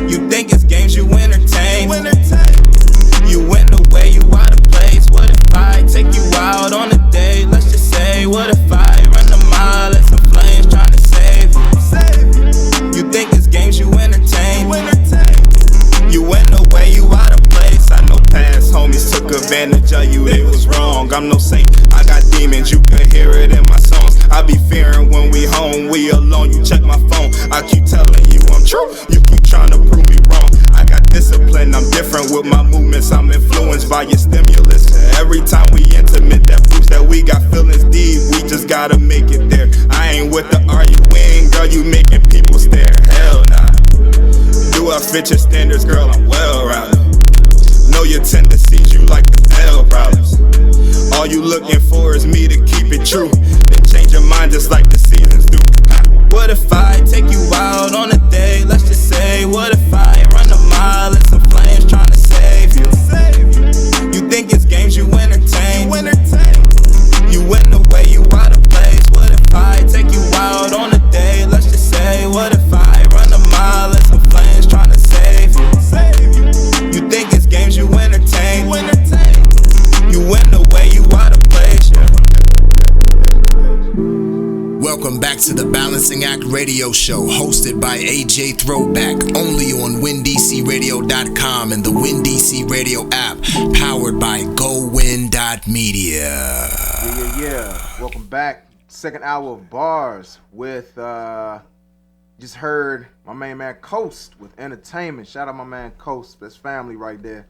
You think it's games you entertain? You went away, you out of place. What if I take you out on a day? Let's just say, what if I run a mile and some flames trying to save you? You think it's games you entertain? You went away, you out of place. I know past homies took advantage of you, they was wrong. I'm no saint, I got demons, you can hear it in my songs. I be fearing when we home, we alone, you check my phone. I keep telling you I'm true, you keep trying to prove me wrong. I got discipline, I'm different with my movements, I'm influenced by your stimulus. Every time we intimate, that proves that we got feelings deep, we just gotta make it there. I ain't with the arguing, girl, you making people stare, hell nah. Do I fit your standards, girl, I'm well-rounded. Know your tendencies, you like the L problems. All you looking for is me to keep it true. Then change your mind just like the seasons do. What if I take you out on a day? Let's just say, what if I run a mile and some flames trying to save you? You think it's games you entertain? You went away, you out of place. What if I take you out on a day? Let's just say, what if I run a mile and some flames trying to save you? You think it's games you entertain? You went away, you out of place, yeah. Welcome back to the Balancing Act Radio Show, hosted by AJ Throwback, only on WinDCRadio.com and the WinDC Radio app, powered by GoWin.media. Yeah. Welcome back. Second hour of bars with, just heard my main man Coast with Entertainment. Shout out my man Coast, that's family right there.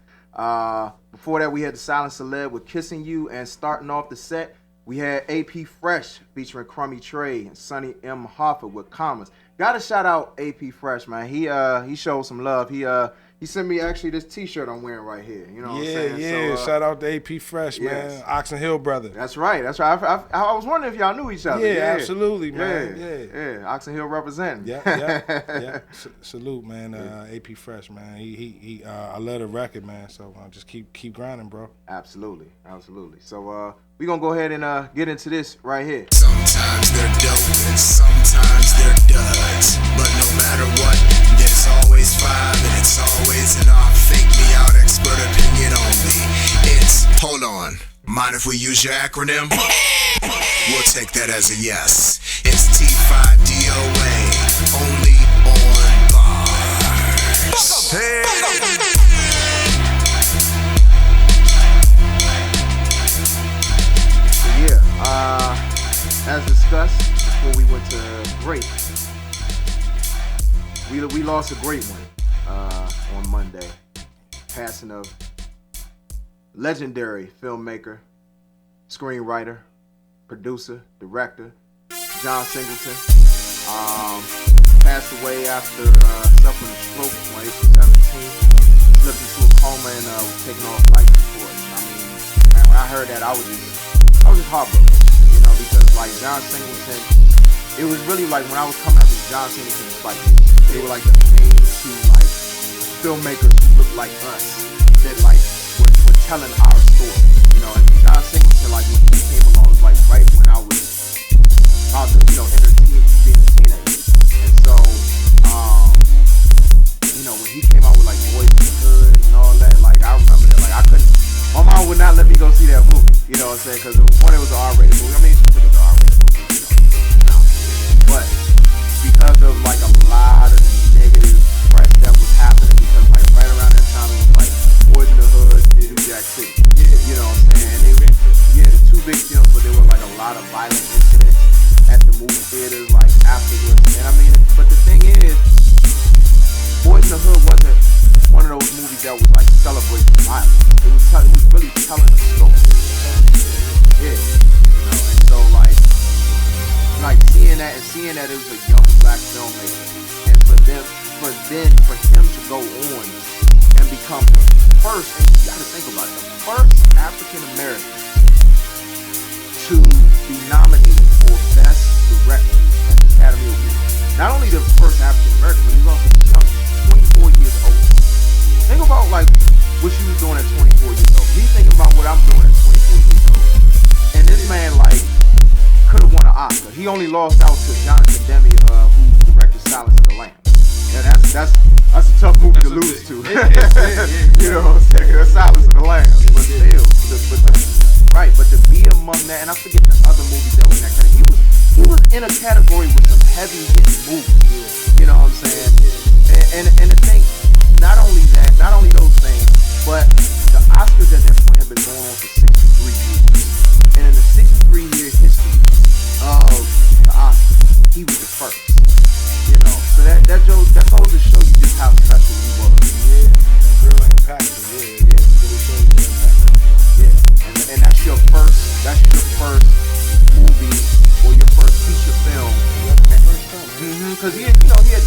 Before that, we had the Silent Celeb with Kissing You, and starting off the set, we had AP Fresh featuring Crummy Trey and Sonny M. Hoffa with Commas. Gotta shout out AP Fresh, man. He showed some love. He sent me actually this T-shirt I'm wearing right here. You know what I'm saying? Yeah. So, shout out to AP Fresh, man. Oxen Hill brother. That's right. I was wondering if y'all knew each other. Yeah, absolutely, man. Yeah. Oxen Hill representing. Yeah. Salute, man. AP Fresh, man. He I love the record, man. So just keep grinding, bro. Absolutely. So we gonna go ahead and get into this right here. Sometimes they're dope and sometimes they're duds, but no matter what, there's always five and it's always an off. Fake me out, expert opinion only. It's, hold on, mind if we use your acronym? We'll take that as a yes. It's T5DOA, only on bars. Hey. As discussed before we went to break, we lost a great one on Monday. Passing of legendary filmmaker, screenwriter, producer, director, John Singleton. Passed away after suffering a stroke when age 17. Slipped into a coma and was taken off life support. I mean, man, when I heard that, I was just heartbroken. Because like John Singleton, it was really like when I was coming up with John Singleton and Spike Lee, they were like the main two like filmmakers who looked like us that like were telling our story, you know. And John Singleton, like when he came along, was like right when I was about to, enter being a teenager, and so when he came out with like Boys in the Hood and all that, like I remember that, like I couldn't. My mom would not let me go see that movie, you know what I'm saying? Because one, it was an R-rated movie. I mean, it was an R-rated movie, but because of like a lot of negative press that was happening, because like right around that time it was like Boys in the Hood, New Jack City, you know what I'm saying? And the two big films, but there were like a lot of violent incidents at the movie theaters, like afterwards. And I mean, but the thing is, Boys in the Hood wasn't one of those movies that was like celebrating violence. It was really telling a story. Yeah, and so like seeing that it was a young black filmmaker, and for him to go on and become the first, and you gotta think about it, the first African American to be nominated for Best Director at the Academy Awards. Not only the first African American, but he was also young, 24 years old. Think about like what you was doing at 24 years old. Me thinking about what I'm doing at 24 years old. And this man like could have won an Oscar. He only lost out to Jonathan Demme, who directed Silence of the Lambs. Yeah, that's a tough movie to lose to. You know what I'm saying? That's Silence of the Lambs. But still, but to be among that, and I forget the other movies that were in that category. He was in a category with some heavy hitting movies. You know what I'm saying? And the thing, not only those things, but the Oscars at that point have been going on for 63 years. And in the 63-year history of the Oscars, he was the first. You know, so that goes to show you just how special he was. Yeah, real impactful. Yeah. Really shows you impact. Yeah, and that's your first movie or your first feature film. Because he had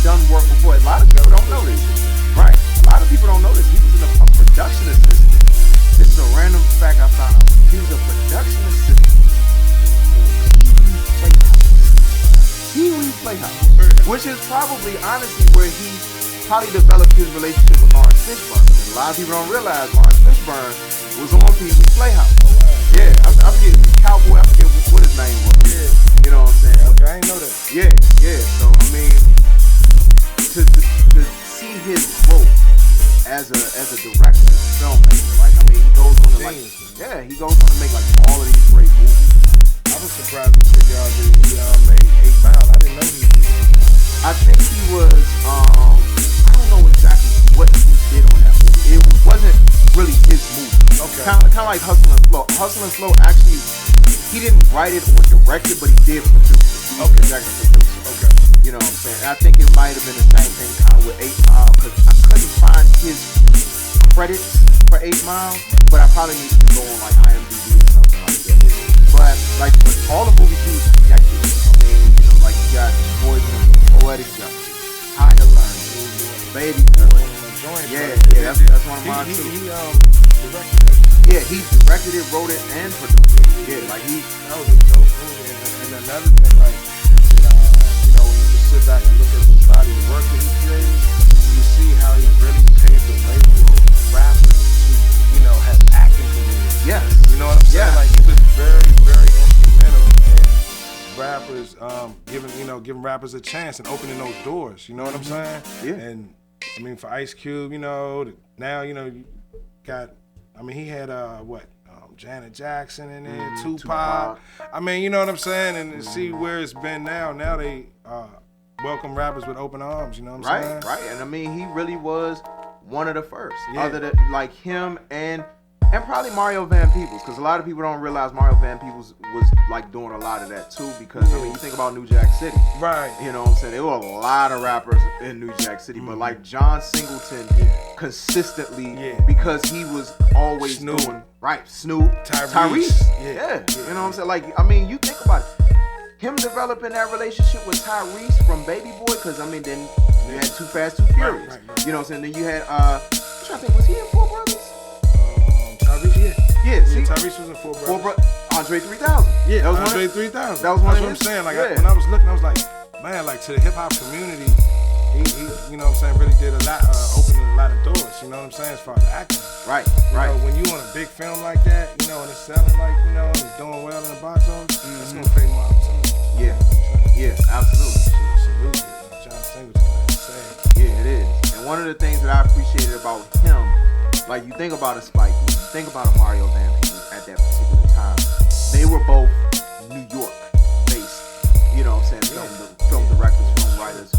done work before. A lot of people don't know this. Right. A lot of people don't know this. He was a production assistant. This is a random fact I found out. He was a production assistant on Pee-wee's Playhouse, which is probably honestly where he probably developed his relationship with Lawrence Fishburne. And a lot of people don't realize Lawrence Fishburne was on Pee-wee's Playhouse. Yeah, I forget Cowboy. I forget what his name was. Yeah. You know what I'm saying? Okay, I didn't know that. Yeah. So I mean, to see his growth as a director, as a filmmaker, like I mean, he goes on to make like all of these great movies. I was surprised to figure out that he made 8 Mile. I didn't know he did. I think he was. I don't know exactly what he did on that movie. It wasn't really his movie. Okay. Kind of like Hustle and Flow. Hustle and Flow actually, he didn't write it or direct it, but he did produce it. He was executive producer. Okay. You know what I'm saying? And I think it might have been the same thing kind of with 8 Mile, because I couldn't find his credits for 8 Mile, but I probably need to go on like IMDb or something like that. But like with all the movies he was connected, I mean, you know, like you got Boys and Poetic Justice, High to Learn, Baby Boy. Yeah, that's one of mine too. He directed it. Yeah, he directed it, wrote it, and produced it. Yeah, like that was a dope movie. And another thing, like, you know, when you just sit back and look at the body of work that he created, you see how he really paved the way for rappers to, you know, have acting careers. Yes. You know what I'm saying? Like, he was very, very instrumental in rappers, giving rappers a chance and opening those doors. You know what I'm saying? Yeah. And I mean, for Ice Cube, you know, now, you know, you got, I mean, he had, Janet Jackson in there, Tupac. I mean, you know what I'm saying? And to see where it's been now they welcome rappers with open arms, you know what I'm saying? Right. And I mean, he really was one of the first. Yeah. Other than, like, him and probably Mario Van Peebles, because a lot of people don't realize Mario Van Peebles was like doing a lot of that too, because I mean, you think about New Jack City. Right. You know what I'm saying? There were a lot of rappers in New Jack City, but like John Singleton consistently, because he was always Snoop. doing, right, Snoop, Tyrese. Yeah. You know what I'm saying? Like, I mean, you think about it. Him developing that relationship with Tyrese from Baby Boy, because I mean, then you had Too Fast, Too Furious. Right. You know what I'm saying? Then you had, I'm trying to think, was he in Four Brothers? Tyrese, yeah. See? Tyrese was in Four Brothers. Andre 3000. Yeah, that was Andre 3000. That was one That's of what I'm his. saying. Like, yeah. when I was looking, I was like, man, like, to the hip hop community, he you know what I'm saying, really did a lot, opened a lot of doors, you know what I'm saying, as far as acting. Right. You know, when you on a big film like that, you know, and it's selling like, you know, and it's doing well in the box office, it's going to create more opportunity. Yeah. Yeah, absolutely. Salute to John Singleton, man. Yeah, it is. And one of the things that I appreciated about him, like, you think about a Spike Lee, you think about a Mario Van Peebles at that particular time, they were both New York based, you know what I'm saying, film directors, film writers,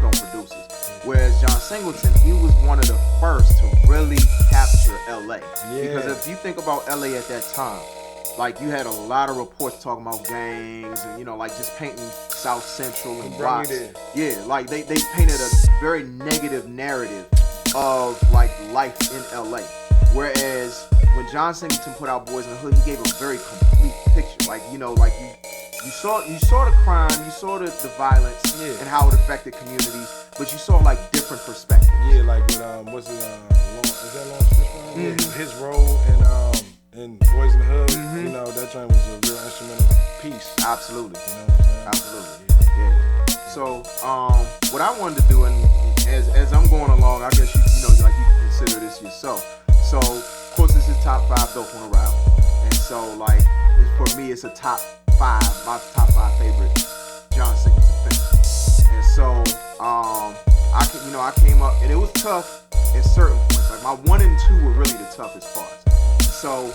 film producers. Whereas John Singleton, he was one of the first to really capture LA. Yeah. Because if you think about LA at that time, like, you had a lot of reports talking about gangs and, you know, like, just painting South Central and blocks. Yeah, like, they painted a very negative narrative of, like, life in LA. Whereas when John Singleton put out Boys in the Hood, he gave a very complete picture. Like, you know, like, you saw the crime, you saw the violence and how it affected communities, but you saw, like, different perspectives. Yeah, like with Is that Lawrence Fishburne? Yeah, his role in Boys in the Hood, you know, that joint was a real instrumental piece. Absolutely. You know what I'm saying? Absolutely. Yeah. So, what I wanted to do, and as I'm going along, I guess you know, like you consider this yourself. So, of course, this is top 5 Dope on the Rally, and so like for me, it's a top 5, my top 5 favorite John Singleton films. And so, I came up, and it was tough at certain points. Like my 1 and 2 were really the toughest parts. So,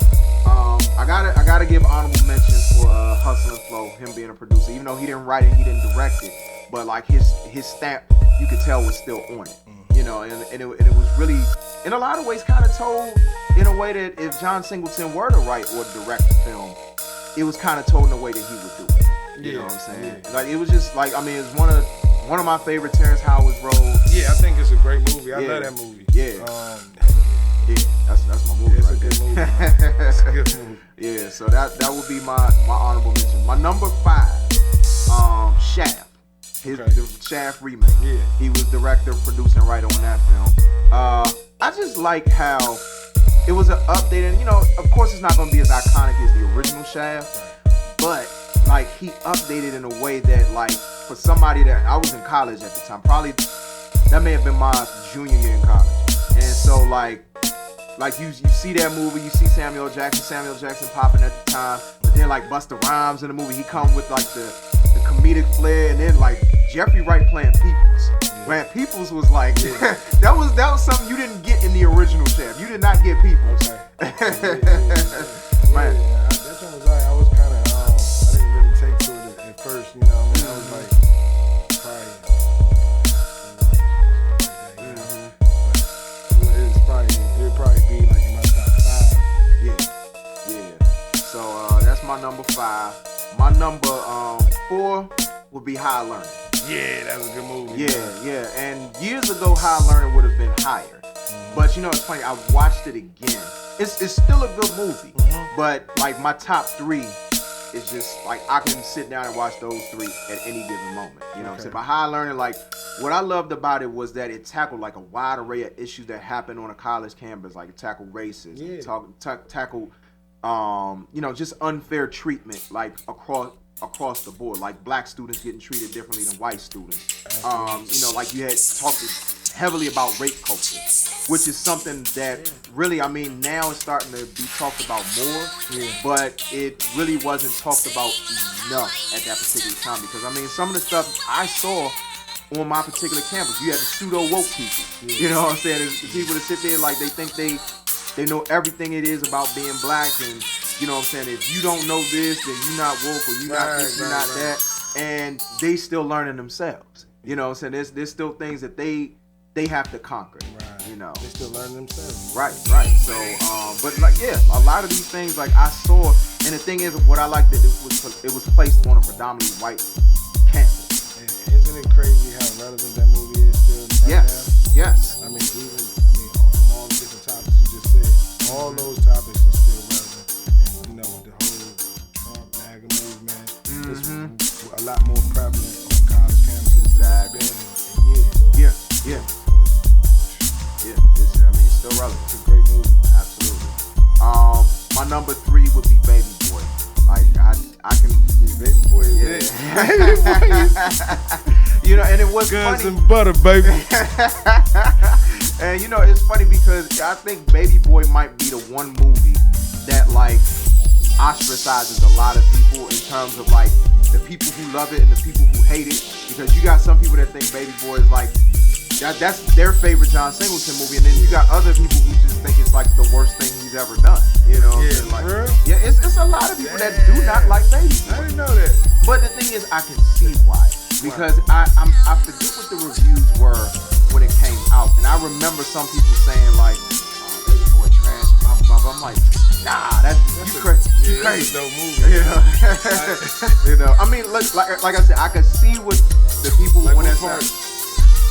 I gotta give honorable mention for Hustle and Flow, him being a producer, even though he didn't write it, he didn't direct it, but like his stamp, you could tell was still on it, you know, and it was really, in a lot of ways, kind of told in a way that if John Singleton were to write or direct the film, it was kind of told in a way that he would do it. You know what I'm saying? Yeah. Like it was just like, I mean, it's one of my favorite Terrence Howard's roles. Yeah, I think it's a great movie. I love that movie. Yeah. That's my movie right there. Movie, it's a good movie. Yeah, so that would be my honorable mention. My number 5, Shaft. The Shaft remake. Yeah. He was director, producer, and writer on that film. I just like how it was an update, and you know, of course, it's not going to be as iconic as the original Shaft, but like he updated in a way that, like, for somebody that I was in college at the time, probably that may have been my junior year in college, and so like you see that movie, you see Samuel Jackson popping at the time, but then like Busta Rhymes in the movie, he come with like the comedic flair, and then like Jeffrey Wright playing Peoples. Man, Peoples was like that was something you didn't get in the original Shaft. You did not get Peoples. Okay. Man, that joint was like, I was kind of I didn't really take to it at first, you know what I mean? I was like it'd probably be like in my top 5. Yeah. So that's my number 5. My number 4 would be High Learning. Yeah, that was a good movie. Yeah. And years ago, High Learning would have been higher. But you know, it's funny. I watched it again. It's still a good movie. But like my top 3 is just like I can sit down and watch those 3 at any given moment. You know what I'm saying? But High Learning, like what I loved about it was that it tackled like a wide array of issues that happen on a college campus. Like it tackled racism, tackled you know, just unfair treatment like across the board, like black students getting treated differently than white students. You know, like you had talked heavily about rape culture, which is something that really, I mean, now it's starting to be talked about more, but it really wasn't talked about enough at that particular time, because I mean, some of the stuff I saw on my particular campus, you had the pseudo woke people, you know what I'm saying? It's the people that sit there like they think they know everything it is about being black, and you know what I'm saying, if you don't know this, then you're not woke, or you're not this, you're not that, and they still learning themselves. You know what I'm saying? There's still things that they have to conquer. You know, they still learn themselves. Right. So, but like, yeah, a lot of these things, like I saw, and the thing is, what I like that it was placed on a predominantly white campus. Isn't it crazy how relevant that movie is still right now? Yes. I mean, from all the different topics you just said, all those topics are still relevant. And you know, the whole Trump MAGA movement is a lot more prevalent on college campuses than it's been in years. Yeah. It's still relevant. It's a great movie. Absolutely. My number 3 would be Baby Boy. Like I can. Baby Boy is You know, and it was Guns funny. and butter, baby. And you know, it's funny because I think Baby Boy might be the one movie that like ostracizes a lot of people in terms of like the people who love it and the people who hate it. Because you got some people that think Baby Boy is like that's their favorite John Singleton movie, and then you got other people who just think it's like the worst thing he's ever done. You know, like, it's a lot of people that do not like Baby Boy. I didn't know that. But the thing is, I can see why, because I forget what the reviews were when it came out, and I remember some people saying like, "Oh, Baby Boy trash," blah blah blah. I'm like, nah, that's you crazy. You crazy. No movie. You know, I mean, look, like I said, I could see what the people like when that started.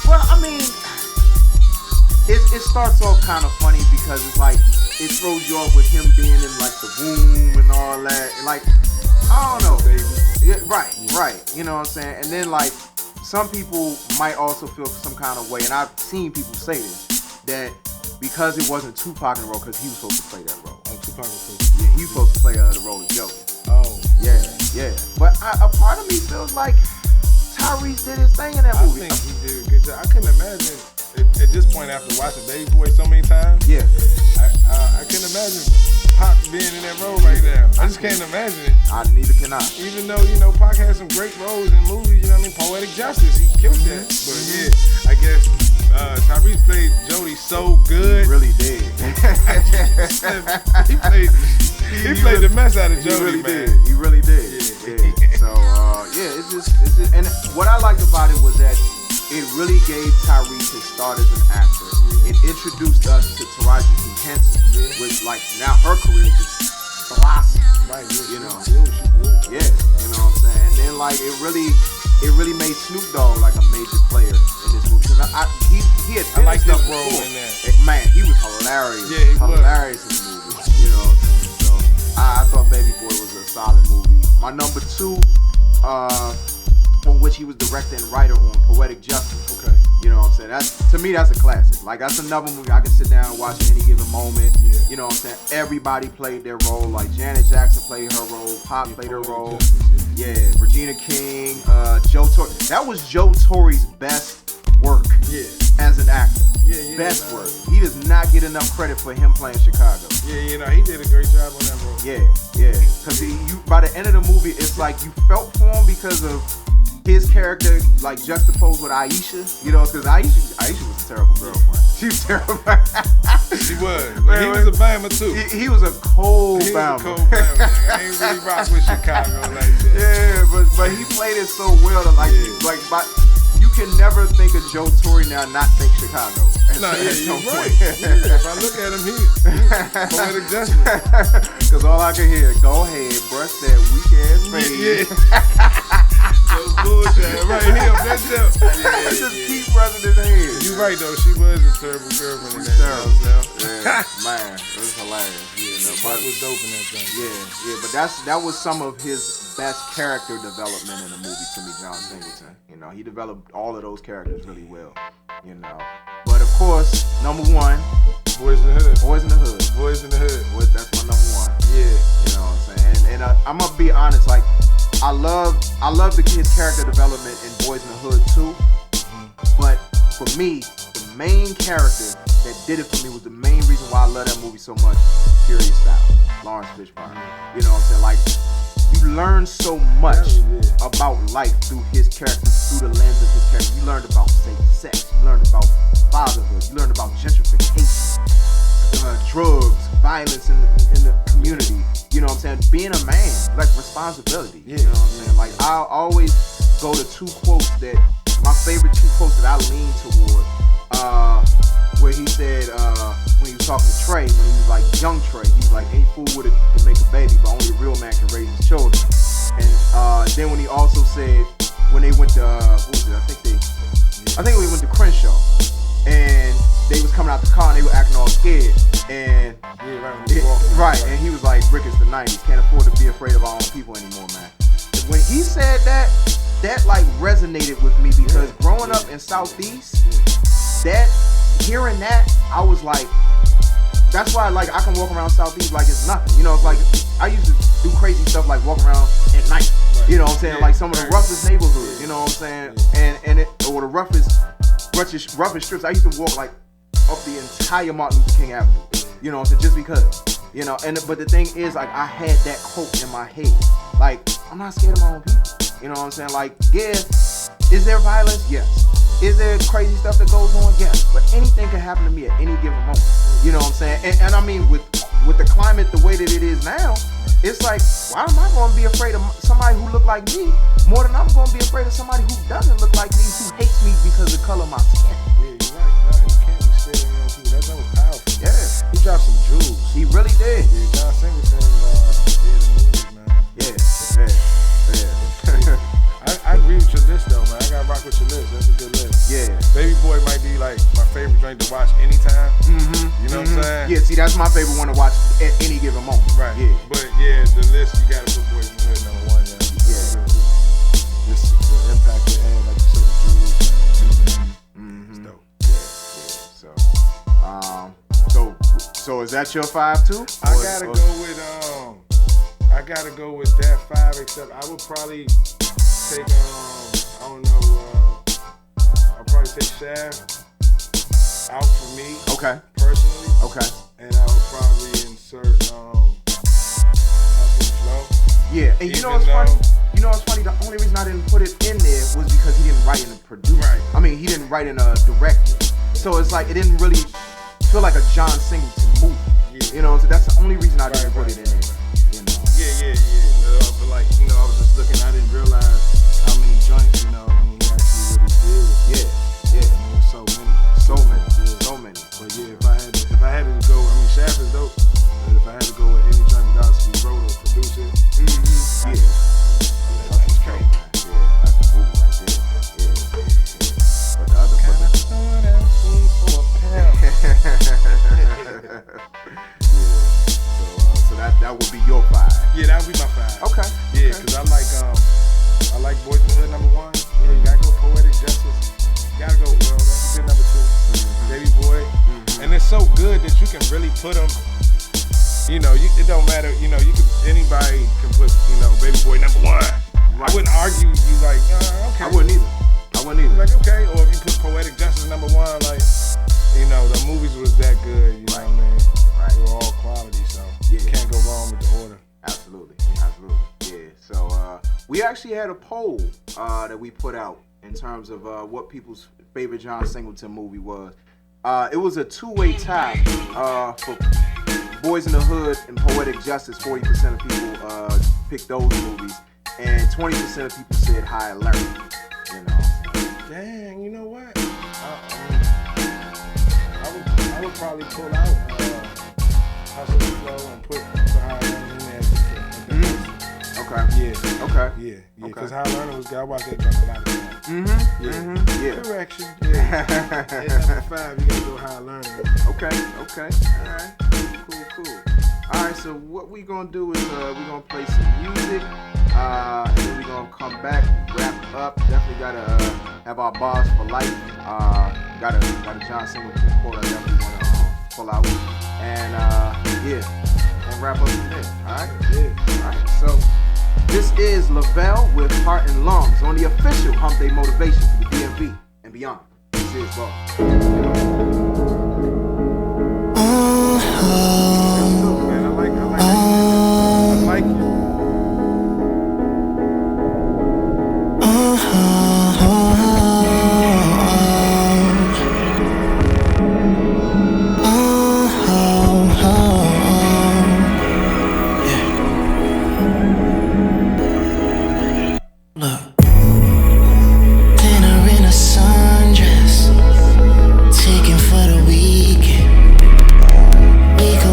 Well, I mean, it starts off kind of funny because it's like it throws you off with him being in like the womb and all that. And like, I don't know, baby. Yeah, right. You know what I'm saying? And then like some people might also feel some kind of way, and I've seen people say this, that because it wasn't Tupac in the role, because he was supposed to play that role. Oh, Tupac was supposed to. Yeah, he was supposed to play the role of Joey. Oh. Yeah. But a part of me feels like Tyrese did his thing in that movie. I think he did a good job. I couldn't imagine at this point after watching Baby Boy so many times. Yeah. I couldn't imagine Pac being in that role right now. I just can't imagine it. Neither can I. Even though, Pac had some great roles in movies, Poetic Justice, he killed that. But yeah, I guess Tyrese played Jody so good. He really did. he played the mess out of Jody, man. He really did. Yeah. So, it's just, and what I liked about it was that it really gave Tyrese his start as an actor. It introduced us to Taraji P. Henson, which, like, now her career just blossomed. Right, Yeah, you know what I'm saying? And then, like, it really made Snoop Dogg like a major player in this movie. Because he had been like stuff his role before. in that. Man, he was hilarious. Yeah, he hilarious in the movie. You know what I'm saying? So I thought Baby Boy was a solid movie. My number 2, from which he was director and writer on, Poetic Justice. Okay. You know what I'm saying? To me, that's a classic. Like, that's another movie I can sit down and watch at any given moment. Yeah. You know what I'm saying? Everybody played their role. Like, Janet Jackson played her role. Pac played her role. Yeah, Regina King, Joe Torre. That was Joe Torre's best work as an actor. Best work. He does not get enough credit for him playing Chicago. Yeah, he did a great job on that role. Yeah. Because by the end of the movie, it's like you felt for him because of his character, like, juxtaposed with Aisha, because Aisha was a terrible girlfriend. She was terrible. She was. Man, he was a Bama too. He was a cold Bama. I ain't really rock with Chicago like that. Yeah, but he played it so well that you can never think of Joe Torre now and not think Chicago. You're right. If I look at him, he's Poetic Justice. Because all I can hear, go ahead, brush that weak ass face. Those bullshit. Right, he up that jump. Just keep brushing his head. You're right, though. She was a terrible girlfriend in that terrible. now. Man, it was hilarious. Pac was dope in that joint. Yeah, but that was some of his best character development in the movie to me, John Singleton. He developed all of those characters really well. But of course, number 1, Boys in the Hood. Boys in the Hood. Boys in the Hood. That's my number 1. Yeah. You know what I'm saying? And I'm gonna be honest, like, I love his character development in Boys in the Hood too. But for me, the main character that did it for me was the main reason why I love that movie so much. Furious Style, Lawrence Fishburne. You know what I'm saying? Like, you learn so much about life through his character, through the lens of his character. You learned about sex. You learned about fatherhood. You learned about gentrification, drugs, violence in the community. You know what I'm saying? Being a man, like, responsibility. You know what I'm saying? Like, I always go to 2 quotes my favorite 2 quotes that I lean toward. Where he said, when he was talking to Trey, when he was like young Trey, he was like, any fool can make a baby, but only a real man can raise his children. And then when he also said, when they went to, what was it? I think we went to Crenshaw, and they was coming out the car and they were acting all scared. And and he was like, Rick, it's the 90s, can't afford to be afraid of our own people anymore, man. And when he said that like resonated with me, because growing up in Southeast, hearing that, I was like, that's why, like, I can walk around Southeast like it's nothing. It's like, I used to do crazy stuff like walk around at night. You know what I'm saying? Like some of the roughest neighborhoods, you know what I'm saying? Or the roughest strips. I used to walk like up the entire Martin Luther King Avenue. You know what I'm saying? Just because. But the thing is, like, I had that quote in my head. Like, I'm not scared of my own people. You know what I'm saying? Like, yeah, is there violence? Yes. Is there crazy stuff that goes on? Yes. But anything can happen to me at any given moment. You know what I'm saying? And I mean, with the climate the way that it is now, it's like, why am I going to be afraid of somebody who look like me more than I'm going to be afraid of somebody who doesn't look like me, who hates me because of the color of my skin? Yeah, you're right. No, you can't be scared of your own people. That was powerful. Yeah. He dropped some jewels. He really did. Yeah, John Singleton, the movies, man. Yeah. I agree with your list, though, man. I got to rock with your list. That's a good list. Yeah. Baby Boy might be, like, my favorite drink to watch anytime. You know what I'm saying? Yeah, see, that's my favorite one to watch at any given moment. Right. Yeah. But, yeah, the list, you got to put Boys in the Hood number 1, yeah. Just the impact they had, like you said, the jewels, man. It's dope. Yeah. So, is that your 5 too? I gotta go with that 5. Except I would probably take I'll probably take Shaft out for me. Okay. Personally. Okay. And I would probably insert Flow. Yeah. And you know what's funny? You know what's funny? The only reason I didn't put it in there was because he didn't write and produce. Right. I mean, he didn't write and direct it. So it's like it didn't really feel like a John Singleton movie. Yeah. You know, so that's the only reason I didn't put it in there. You know. Yeah. But like, you know, I was just looking. I didn't realize how many joints, you know, he actually really did. Yeah. I mean, so many. But yeah, if I had to go, I mean, Shaft is dope. But if I had to go with any joint regardless if he wrote or produced it, yeah. That's crazy. Yeah, that's the movie right there. Yeah. But the other So that would be your 5. Yeah, that would be my 5. Okay. Yeah, because I like Boys in the Hood #1. Yeah, you gotta go Poetic Justice. You gotta go, bro. That's good #2. Baby Boy. And it's so good that you can really put them. You know, it don't matter. You know, anybody can put, you know, Baby Boy #1. Right. I wouldn't argue. You like, okay. I wouldn't either. Like, okay. Or if you put Poetic Justice #1, like, you know, the movies was that good. You know what I mean? Right. They were all quality, so you can't go wrong with the order. Absolutely. Yeah. So we actually had a poll that we put out in terms of what people's favorite John Singleton movie was. It was a 2-way tie for Boys in the Hood and Poetic Justice. 40% of people picked those movies, and 20% of people said High Alert. You know. Dang, you know what? I would probably pull out Hustle and Flow and put High Alert in there. Okay. Yeah. Okay. Yeah. Because High Alert was good. I watched that joint a lot of times. Yeah. Correction. Yeah. At #5, you gotta go High Alert. Okay. All right. Cool. All right. So what we gonna do is we gonna play some music, and then we gonna come back, wrap up. Definitely gotta have our bars for life. Got a John Singleton quote I definitely wanna pull out, and and wrap up from there. All right. Yeah. All right. So this is Lavelle with Heart and Lungs on the official Hump Day Motivation for the DMV and beyond. This is Boss. We go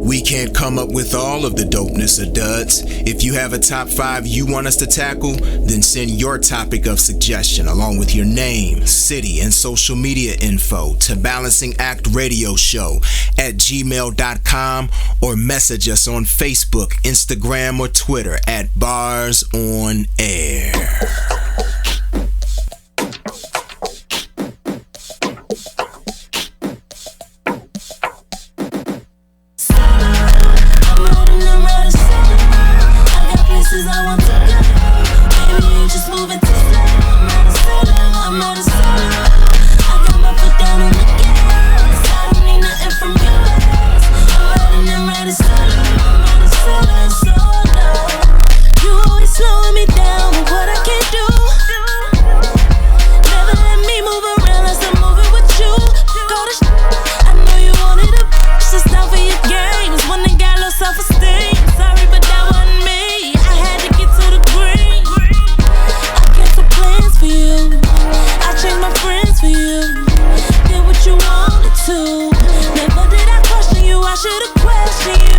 We can't come up with all of the dopeness of duds. If you have a top 5 you want us to tackle, then send your topic of suggestion along with your name, city, and social media info to Balancing Act Radio Show at gmail.com or message us on Facebook, Instagram, or Twitter at Bars On Air. I want to go. Baby, you just move it too slow. I'm not a solo. I got my foot down on the gas. I don't need nothing from you. I'm riding solo. Solo. You always slowing me down with what I can't do. Never let me move around unless I'm moving with you. Go to I know you wanted a bitch that's down for your games. One that got low self-esteem. Sorry, but that wasn't me. For you, I changed my friends for you. Did what you wanted to. Never did I question you. I should've questioned you.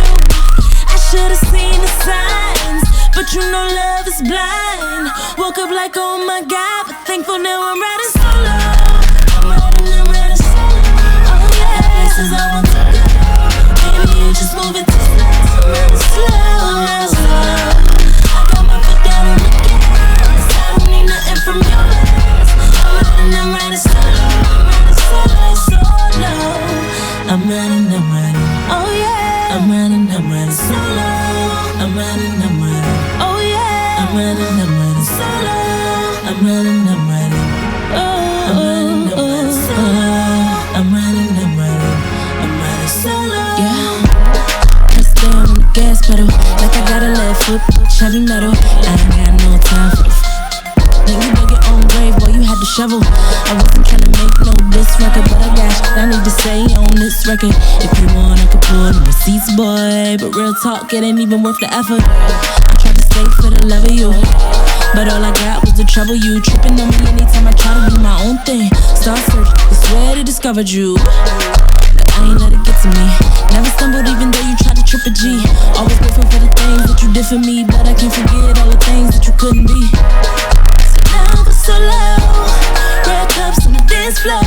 I should've seen the signs, but you know love is blind. Woke up like, oh my God, but thankful now I'm riding solo. I'm riding solo. Oh yeah, places I want to go. Baby, you just move it too slow. I'm riding slow. I got my foot down on the gas. I don't need nothing from you. I'm riding solo. I'm riding, oh yeah. I'm riding solo. I'm riding, oh yeah. I'm riding solo. I'm riding, I'm riding solo. Yeah. Press down on the gas pedal like I got a left foot, Chevy metal. I ain't got no time for the then you dug your own grave, boy, you had to shovel. I wasn't trying to make no diss record, but I got shit I need to say on this record. If you want, I could pull the receipts, boy, but real talk, it ain't even worth the effort. I tried to stay for the love of you, but all I got was the trouble. You tripping on me anytime I try to do my own thing. Start searching, I swear they discovered you, but I ain't let it get to me. Never stumbled even though you tried to trip a G. Always grateful for the things that you did for me, but I can't forget all the things that you couldn't be. So low, red cups on the dance floor.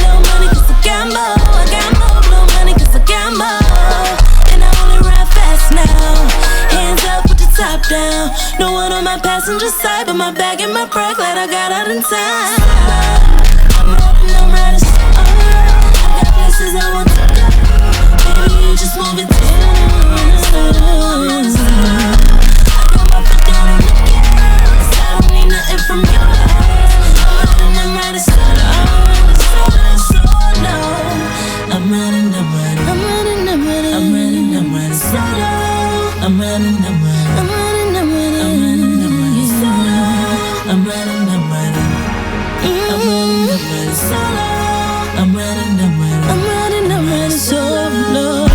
Blow money cause I got more. I got more, blow money cause I got more. And I only ride fast now. Hands up, put the top down. No one on my passenger side, but my bag and my brake light I got out in time. I'm riding, oh yeah. I got places I want to go. Baby, you just move it too slow. I got my foot down on the gas. I don't need nothing from you. I'm riding solo. I'm riding solo. I'm riding solo.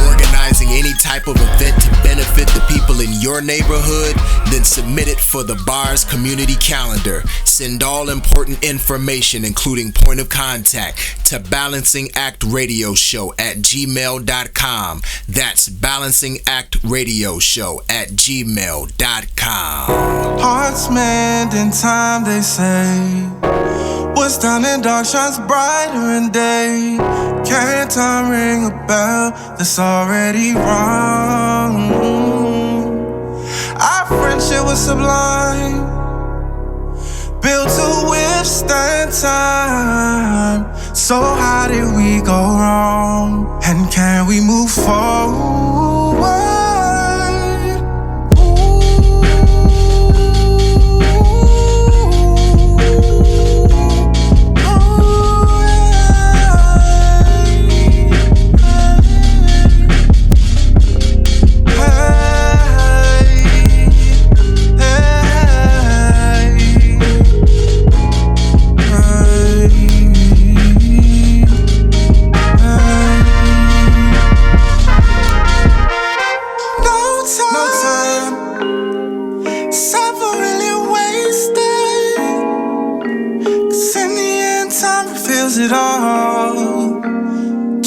Organizing any type of event to benefit the people in your neighborhood, then submit it for the Bars Community Calendar. Send all important information, including point of contact, to Balancing Act Radio Show at gmail.com. That's Balancing Act Radio Show at gmail.com. Hearts mend in time, they say. What's done in dark shines brighter in day. Can't time ring a bell that's already wrong? Our friendship was sublime, built to withstand time. So how did we go wrong? And can we move forward?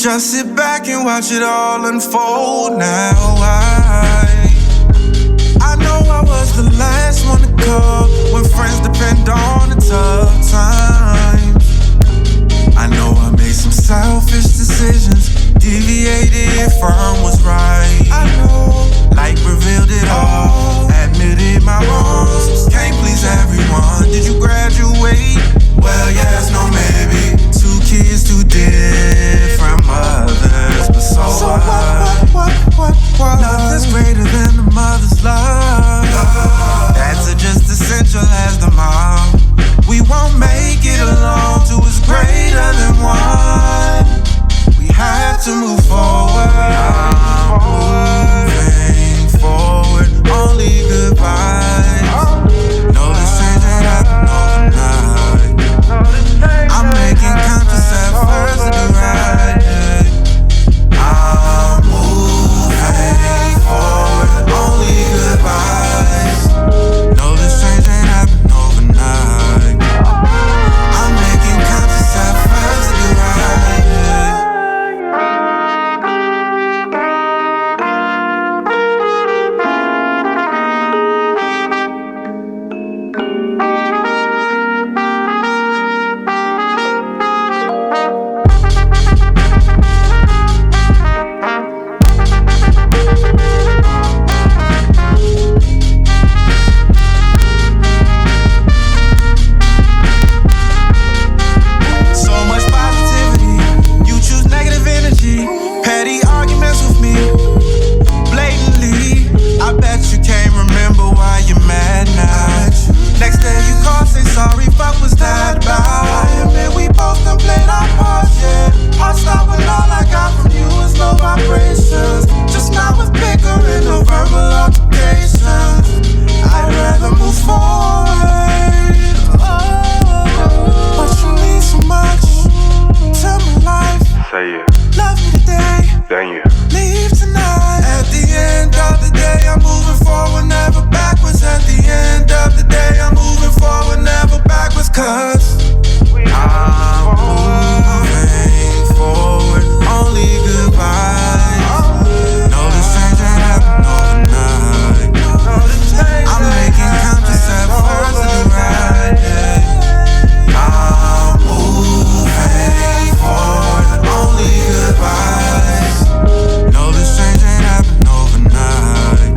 Just sit back and watch it all unfold now. I know I was the last one to call when friends depend on the tough times. I know I made some selfish decisions, deviated from what's right. I know light revealed it all, admitted my wrongs. Can't please everyone. Did you graduate? Well, yes, no, maybe. 2 kids, 2 different mothers, but so what? Nothing's greater than the mother's love. Dads are just essential as the mom. We won't make it alone. 2 is greater than 1. We have to move forward. Moving forward, only good vibes. No, this change ain't happen overnight. I'm making conscious efforts to do right. I'm moving forward, only good vibes. No, this change ain't happen overnight. I'm making conscious efforts to do right. So much positivity, you choose negative energy. Petty arguments with me, blatantly. I bet you can't remember why you're mad now. Next day you call, say sorry, fuck was that about? I admit we both done played our parts, yeah. Heart stop when all I got from you is low vibrations. Just not with bickering or verbal altercations. I'd rather move forward. But you mean so much to my life. Say it. Love me today, Then you. leave tonight. At the end of the day, I'm moving forward, never backwards. At the end of the day, I'm moving forward, never backwards. Cause I'm moving forward, only good vibes. No, this change ain't happen overnight. I'm making conscious efforts to do right. I'm moving forward, only good vibes. No, this change ain't happen overnight.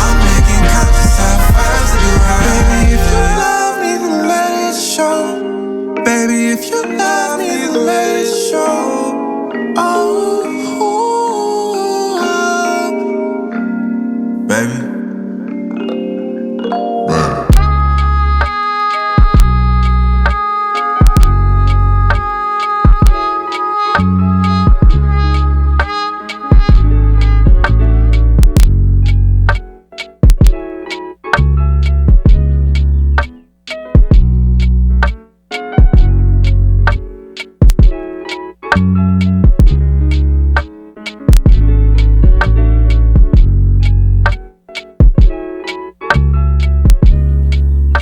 I'm making conscious efforts to do right. Baby, if you love me, then let it show. Baby, if you love me, then let it show. Oh, baby.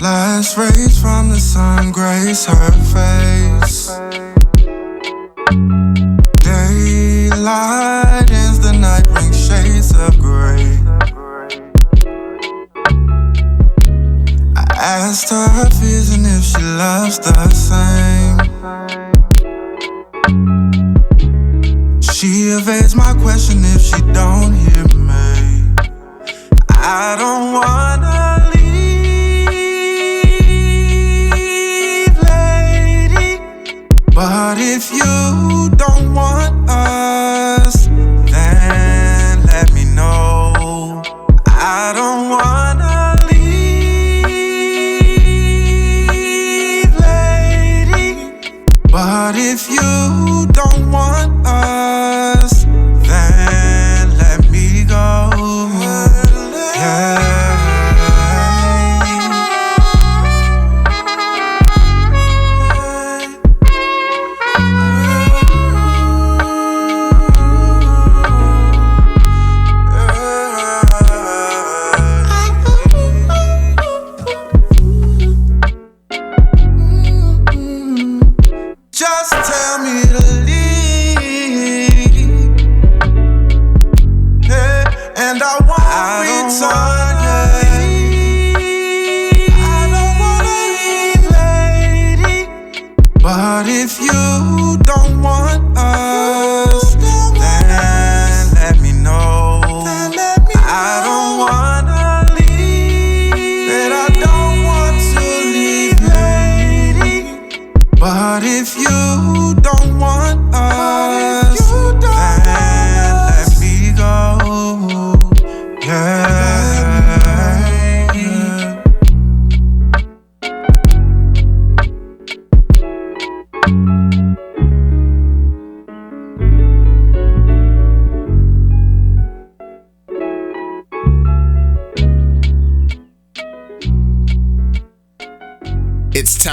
Last rays from the sun grace her face. Daylight ends the night, brings shades of gray. I asked her her fears and if she loves the same. She evades my question if she don't hear me. I don't wanna but if you don't want us, then let me know. I don't wanna leave, lady. But if you don't want us, then let me go. Yeah. Just tell me to leave.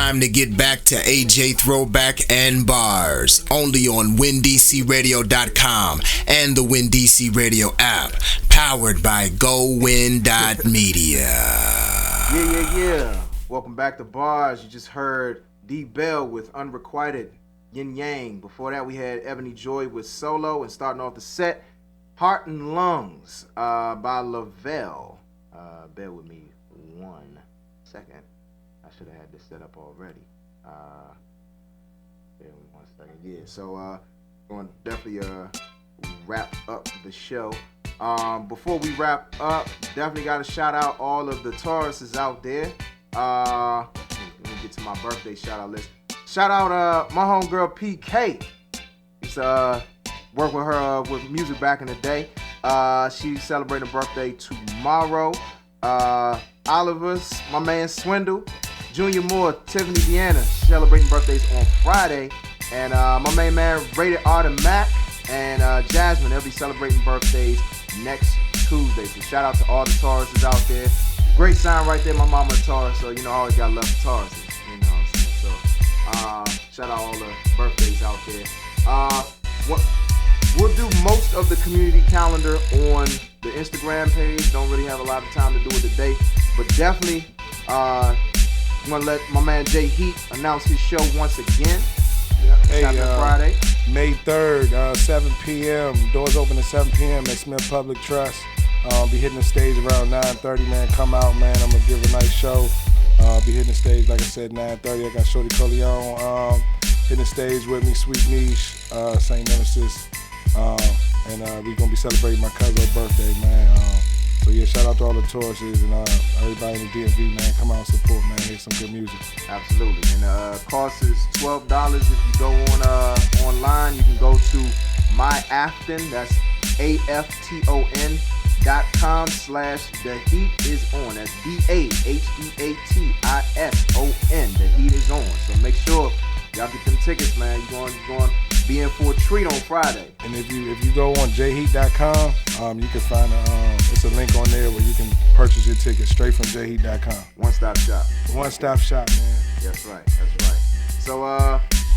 time to get back to AJ Throwback and Bars, only on WinDCRadio.com and the WinDC Radio app, powered by GoWin.media. Yeah. Welcome back to Bars. You just heard D Bell with Unrequited Yin Yang. Before that, we had Ebony Joy with Solo, and starting off the set, Heart and Lungs by Lavelle. Bear with me 1 second. I should have had this set up already. Bear with me 1 second. Yeah, so going to definitely wrap up the show. Before we wrap up, definitely got to shout out all of the Tauruses out there. Let me get to my birthday shout out list. Shout out my homegirl PK. Used to work with her with music back in the day. She's celebrating a birthday tomorrow. Oliver's, my man Swindle, Junior Moore, Tiffany Deanna celebrating birthdays on Friday. And my main man Rated R to Mac and Jasmine, they'll be celebrating birthdays next Tuesday. So shout out to all the Tauruses out there. Great sign right there, my mama a Taurus, so you know I always got love for Tauruses. You know what I'm saying? So shout out all the birthdays out there. We'll do most of the community calendar on the Instagram page. Don't really have a lot of time to do it today, but definitely I'm gonna let my man Jay Heat announce his show once again. Hey, Friday, May 3rd, 7 p.m. Doors open at 7 p.m. at Smith Public Trust. Be hitting the stage around 9:30, man. Come out, man. I'm gonna give a nice show. Be hitting the stage, like I said, 9:30. I got Shorty Coleon hitting the stage with me, Sweet Niche, St. Nemesis. And we're gonna be celebrating my cousin's birthday, man. So yeah, shout out to all the Tauruses and everybody in the DMV, man. Come out and support, man. Here's some good music. Absolutely. And cost is $12. If you go on online, you can go to myafton. That's AFTON.com/TheHeatIsOn. That's DAHEATISON. The Heat is on. So make sure y'all get them tickets, man. You're going to be in for a treat on Friday. And if you go on jheat.com, you can find it's a link on there where you can purchase your ticket straight from jheat.com. One-stop shop. One-stop shop, man. That's right. So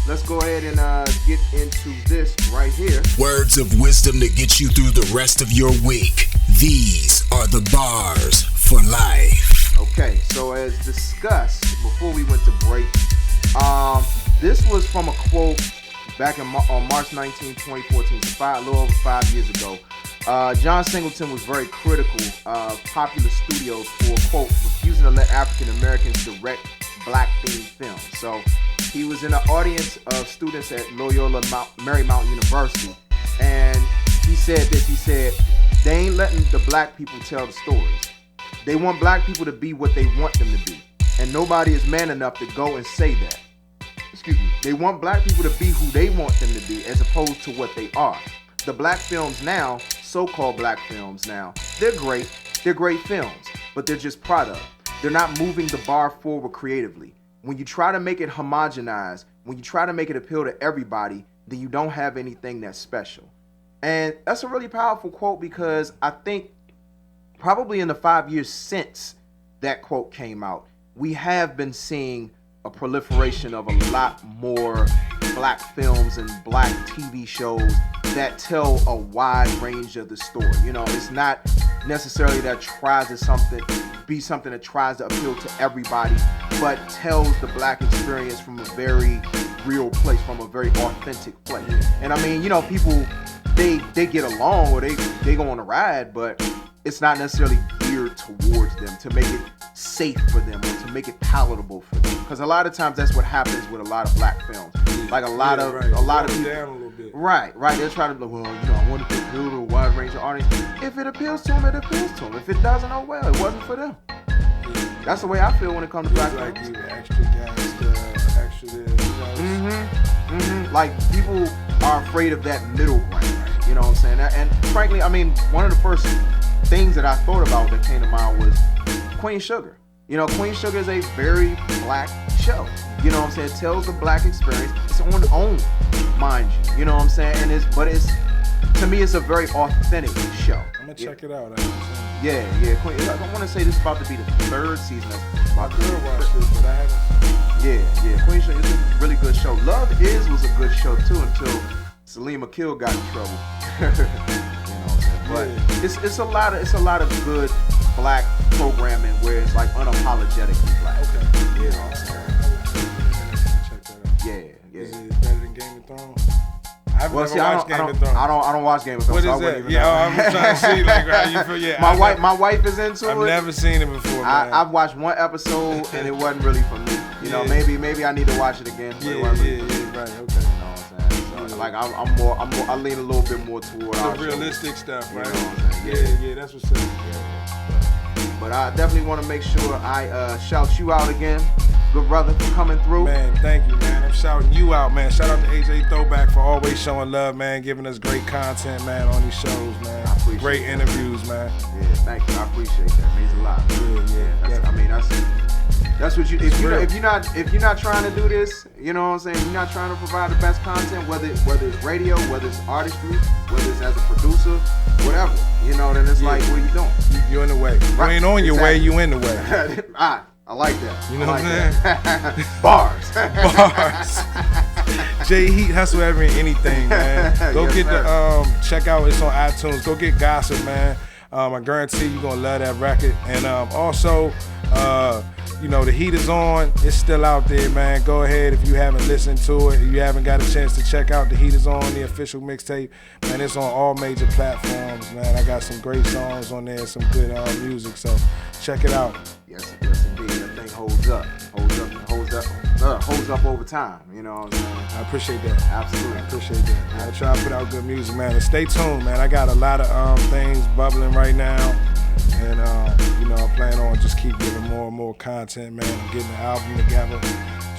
let's go ahead and get into this right here. Words of wisdom to get you through the rest of your week. These are the bars for life. Okay, so as discussed before we went to break, this was from a quote back on March 19, 2014, so a little over 5 years ago. John Singleton was very critical of popular studios for, quote, refusing to let African Americans direct black-themed films. So he was in an audience of students at Loyola Marymount University, and he said this. He said, they ain't letting the black people tell the stories. They want black people to be what they want them to be, and nobody is man enough to go and say that. Excuse me. They want black people to be who they want them to be as opposed to what they are. The black films now, so-called black films now, they're great. They're great films, but they're just product. They're not moving the bar forward creatively. When you try to make it homogenized, when you try to make it appeal to everybody, then you don't have anything that's special. And that's a really powerful quote because I think probably in the 5 years since that quote came out, we have been seeing a proliferation of a lot more black films and black TV shows that tell a wide range of the story. You know, it's not necessarily that tries to be something that tries to appeal to everybody, but tells the black experience from a very real place, from a very authentic place. And I mean, you know, people, they get along or they go on a ride, but it's not necessarily geared towards them to make it safe for them or to make it palatable for them. Because a lot of times that's what happens with a lot of black films. Like a lot of people. Down a little bit. Right. They're trying to be like, well, you know, I want to appeal to a wide range of audience. If it appeals to them, it appeals to them. If it doesn't, oh well, it wasn't for them. That's the way I feel when it comes to black films. Like extra gangster, extra this, you know. Like people are afraid of that middle ground. You know what I'm saying? And frankly, I mean, one of the first things that I thought about that came to mind was Queen Sugar. You know, Queen Sugar is a very black show. You know what I'm saying? It tells the black experience. It's on own, mind you. You know what I'm saying? And to me, it's a very authentic show. I'm gonna check it out. Yeah. I want to say this is about to be the 3rd season. My girl watched it, but I haven't. Yeah. Queen Show is a really good show. Love Is was a good show too until Salim Akil got in trouble. You know what I'm saying? But it's a lot of good black programming where it's like unapologetically black. Okay. You know what I'm saying? Check that out. Yeah. Is it better than Game of Thrones? I've never watched Game of Thrones. I don't watch Game of Thrones. What is that? I'm trying to see like how you feel. Yeah, my wife is into it. I've never seen it before. Man. I've watched one episode and it wasn't really for me. You know, maybe I need to watch it again. Right. Okay. You know what I'm saying? So, like I lean a little bit more toward the realistic stuff, right? You know yeah, that's what's up. But I definitely want to make sure I shout you out again. Good brother for coming through. Man, thank you, man. I'm shouting you out, man. Shout out to AJ Throwback for always showing love, man. Giving us great content, man, on these shows, man. I appreciate great interviews, man. Yeah, thank you. I appreciate that. It means a lot. Yeah. That's what you. If you're not trying to do this, you know what I'm saying. You're not trying to provide the best content, whether it's radio, whether it's artistry, whether it's as a producer, whatever. You know, then it's like, what are you doing? You're in the way. Right. You ain't on your way. You in the way. I like that. You know what I'm saying? Bars. J Heat, Hustle Every and Anything, man. Go get the check out. It's on iTunes. Go get Gossip, man. I guarantee you're gonna love that record. And also, you know, The Heat is on. It's still out there, man. Go ahead if you haven't listened to it. If you haven't got a chance to check out The Heat is on, the official mixtape. Man, it's on all major platforms, man. I got some great songs on there, some good music. So check it out. Yes, indeed. That thing holds up over time. You know what I'm saying? I appreciate that. Absolutely. I appreciate that. I try to put out good music, man. And stay tuned, man. I got a lot of things bubbling right now. And, you know, I plan on just keep giving more and more content, man. I'm getting the album together.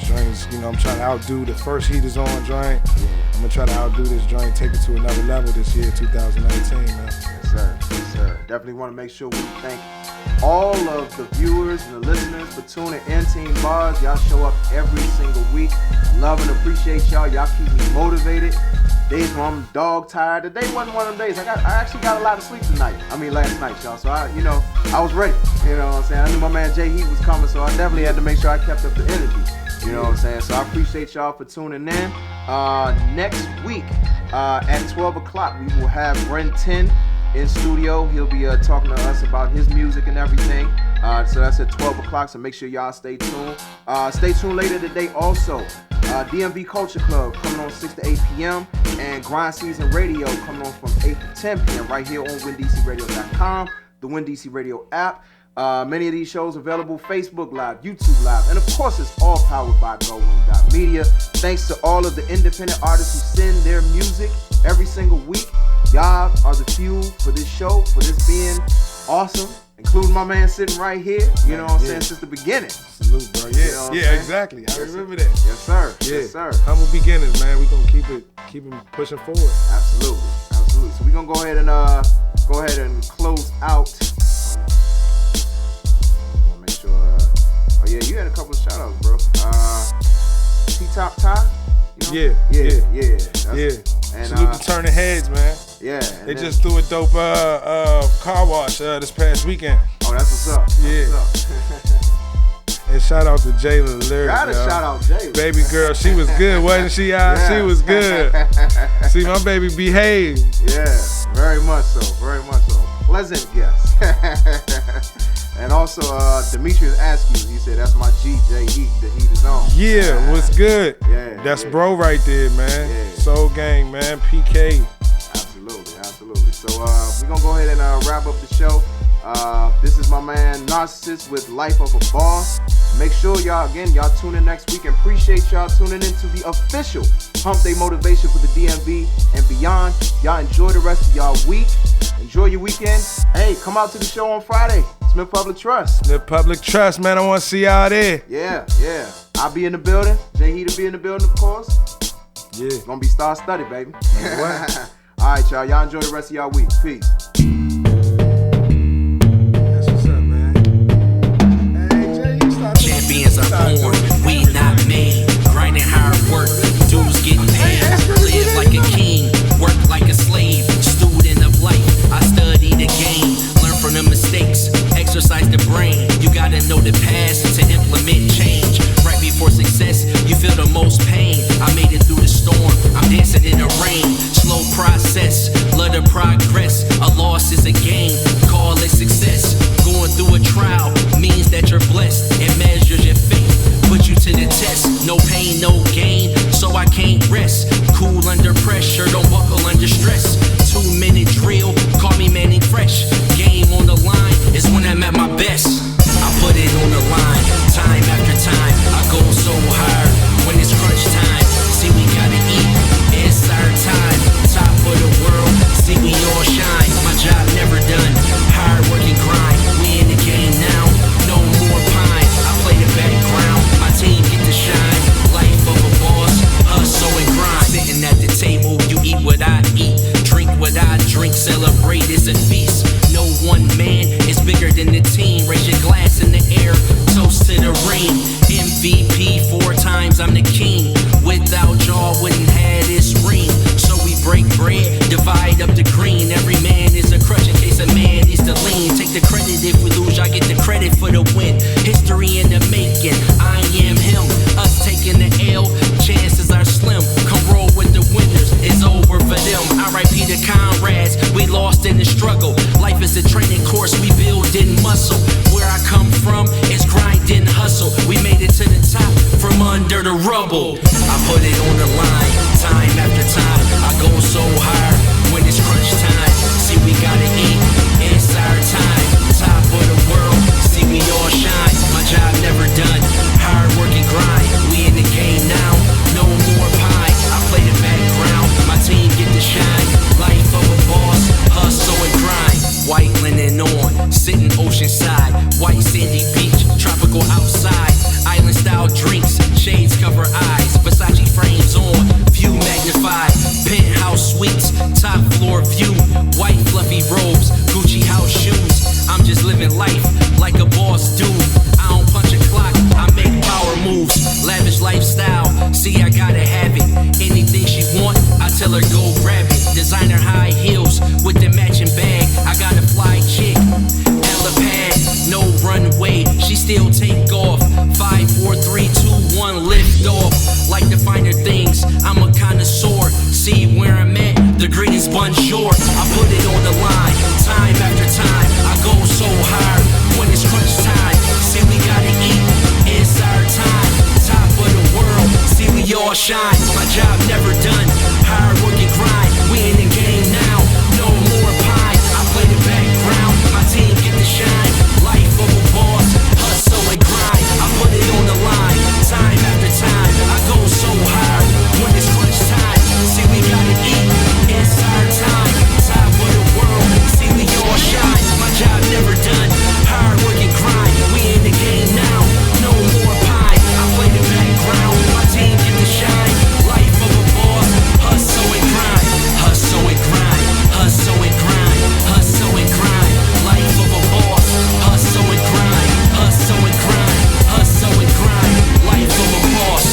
Joints, you know, I'm trying to outdo the first Heat is on joint. I'm going to try to outdo this joint, take it to another level this year, 2019, man. Yes, sir. Definitely want to make sure we thank all of the viewers and the listeners for tuning in. Team Bars, y'all show up every single week. I love and appreciate y'all. Y'all keep me motivated. Days when I'm dog tired. Today wasn't one of them days. I actually got a lot of sleep last night, y'all. So I was ready. You know what I'm saying? I knew my man Jay Heat was coming, so I definitely had to make sure I kept up the energy. You know what I'm saying? So I appreciate y'all for tuning in. Next week at 12 o'clock, we will have Ren 10 in studio. He'll be talking to us about his music and everything. So that's at 12 o'clock, so make sure y'all stay tuned. Stay tuned later today also. DMV Culture Club coming on 6 to 8 p.m. and Grind Season Radio coming on from 8 to 10 p.m. right here on WinDCRadio.com, the WinDC Radio app. Many of these shows available Facebook Live, YouTube Live, and of course it's all powered by GoWin.media. Thanks to all of the independent artists who send their music every single week. Y'all are the fuel for this show, for this being awesome, including my man sitting right here, you know what I'm saying, since the beginning. Salute, bro. Yeah, you know exactly. I remember that. Yes, sir. Yeah. Yes, sir. Humble beginnings, man. We gonna keep it pushing forward. Absolutely. So we gonna go ahead and close out. Make sure. Oh yeah, you had a couple of shout outs, bro. T-Top Ty. You know? Yeah. And salute to Turning Heads, man. Yeah. They just threw a dope car wash this past weekend. Oh, that's what's up. And shout out to Jayla Lyric. Gotta shout out Jayla. Baby girl, she was good, wasn't she? Yeah. She was good. See, my baby behaved. Yeah, very much so. Pleasant guest. And also, Demetrius Askew, he said, that's my G, J Heat, the Heat is on. Yeah, what's good? Yeah. That's bro right there, man. Yeah. Soul Gang, man. PK. Absolutely. So, we're going to go ahead and wrap up the show. This is my man Narcissist with Life of a Boss. Make sure y'all tune in next week, and appreciate y'all tuning into the official Hump Day Motivation for the DMV and beyond. Y'all enjoy the rest of y'all week. Enjoy your weekend. Hey, come out to the show on Friday. Smith Public Trust. Man. I want to see y'all there. Yeah. I'll be in the building. Jay Heat will be in the building, of course. Yeah. It's gonna be star-studded, baby. All right, y'all. Y'all enjoy the rest of y'all week. Peace. That's what's up, man. Hey, Jay, you start. Champions are born. We not made. Grinding hard work. Dudes getting paid. Live like a king. Work like a slave. Student of life. I study the game. rain. Slow process, love the progress. A loss is a gain, call it success. Going through a trial means that you're blessed. It measures your faith, put you to the test. No pain, no gain, so I can't rest. Cool under pressure, don't buckle under stress. 2-minute drill, call me Manny Fresh. Game on the line is when I'm at my best. I put it on the line, time after time. I go so hard when it's crunch time. See, we gotta eat, it's our time. Top of the world, see, we all shine. My job never done, hard work and grind. We in the game now, no more pine. I play the background, my team get to shine. Life of a boss, hustle and grind. Sitting at the table, you eat what I eat, drink what I drink, celebrate it's a feast. No one man is bigger than the team. Raise your glass in the air, toast to the ring. MVP 4 times, I'm the king. Without y'all, wouldn't have this ring. So we break bread, divide up the green. Every man is a crutch in case a man needs to lean. Take the credit if we lose, y'all get the credit for the win. History in the making, I am him. Us taking the L, chances are slim. Come roll with the winners, it's over for them. R.I.P. the comrades, we lost in the struggle. Life is a training course, we build in muscle. Where I come from is grind and hustle. We made it to the top from under the rubble. I put it on the line, time after time. I go so hard when it's crunch time. See, we gotta eat, it's our time. Top of the world, see, we all shine. My job never done, hard work and grind. We in the game now, no more pie. I play the background, my team get to shine. Life of a boss, hustle and grind. White linen on, sitting oceanside. White sandy beach, tropical outside. Island style drinks, shades cover eyes. Versace frames on, view magnified. Penthouse suites, top floor view. White fluffy robes, Gucci house shoes. I'm just living life like a boss do. I don't punch a clock, I make power moves. Lavish lifestyle, see I gotta have it. Anything she want, I tell her go grab it. Designer high heels with the matching bag. I got a fly chick, helipad, no runway. She still take off. 5, 4, 3, 2, 1, lift off. Like the finer things, I'm a connoisseur. See where I'm at, the greetings bonjour. I put it on the line, time after time. I go so hard when it's crunch time. See, we gotta eat, it's our time. Top of the world, see, we all shine. My job never done, hard work and grind. We in the game now, no more pie. I play the background, my team get to shine. Life of a boss, hustle and grind. I put it on the line, time after time. I go so hard when it's crunch time. See, we gotta eat, it's our time. Top of the world, see, we all shine. My job never done, hard work and grind. We in the game now, no more pie. I play the background, my team get to shine. Life of a boss, hustle and grind. Hustle and grind, hustle and grind, hustle and grind. Life of a boss, hustle and grind, hustle and grind, hustle and grind. Life of a boss.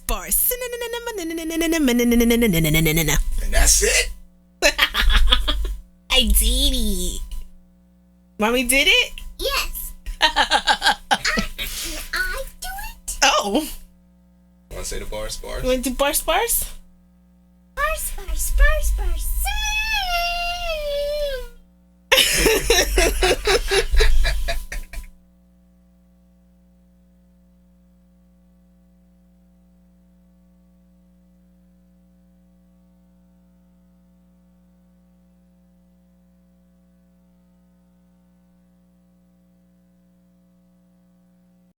Bars. And that's it. I did it. Mommy did it? Yes. I do it? Oh. Want to say the bars? You want to do bars? Bars.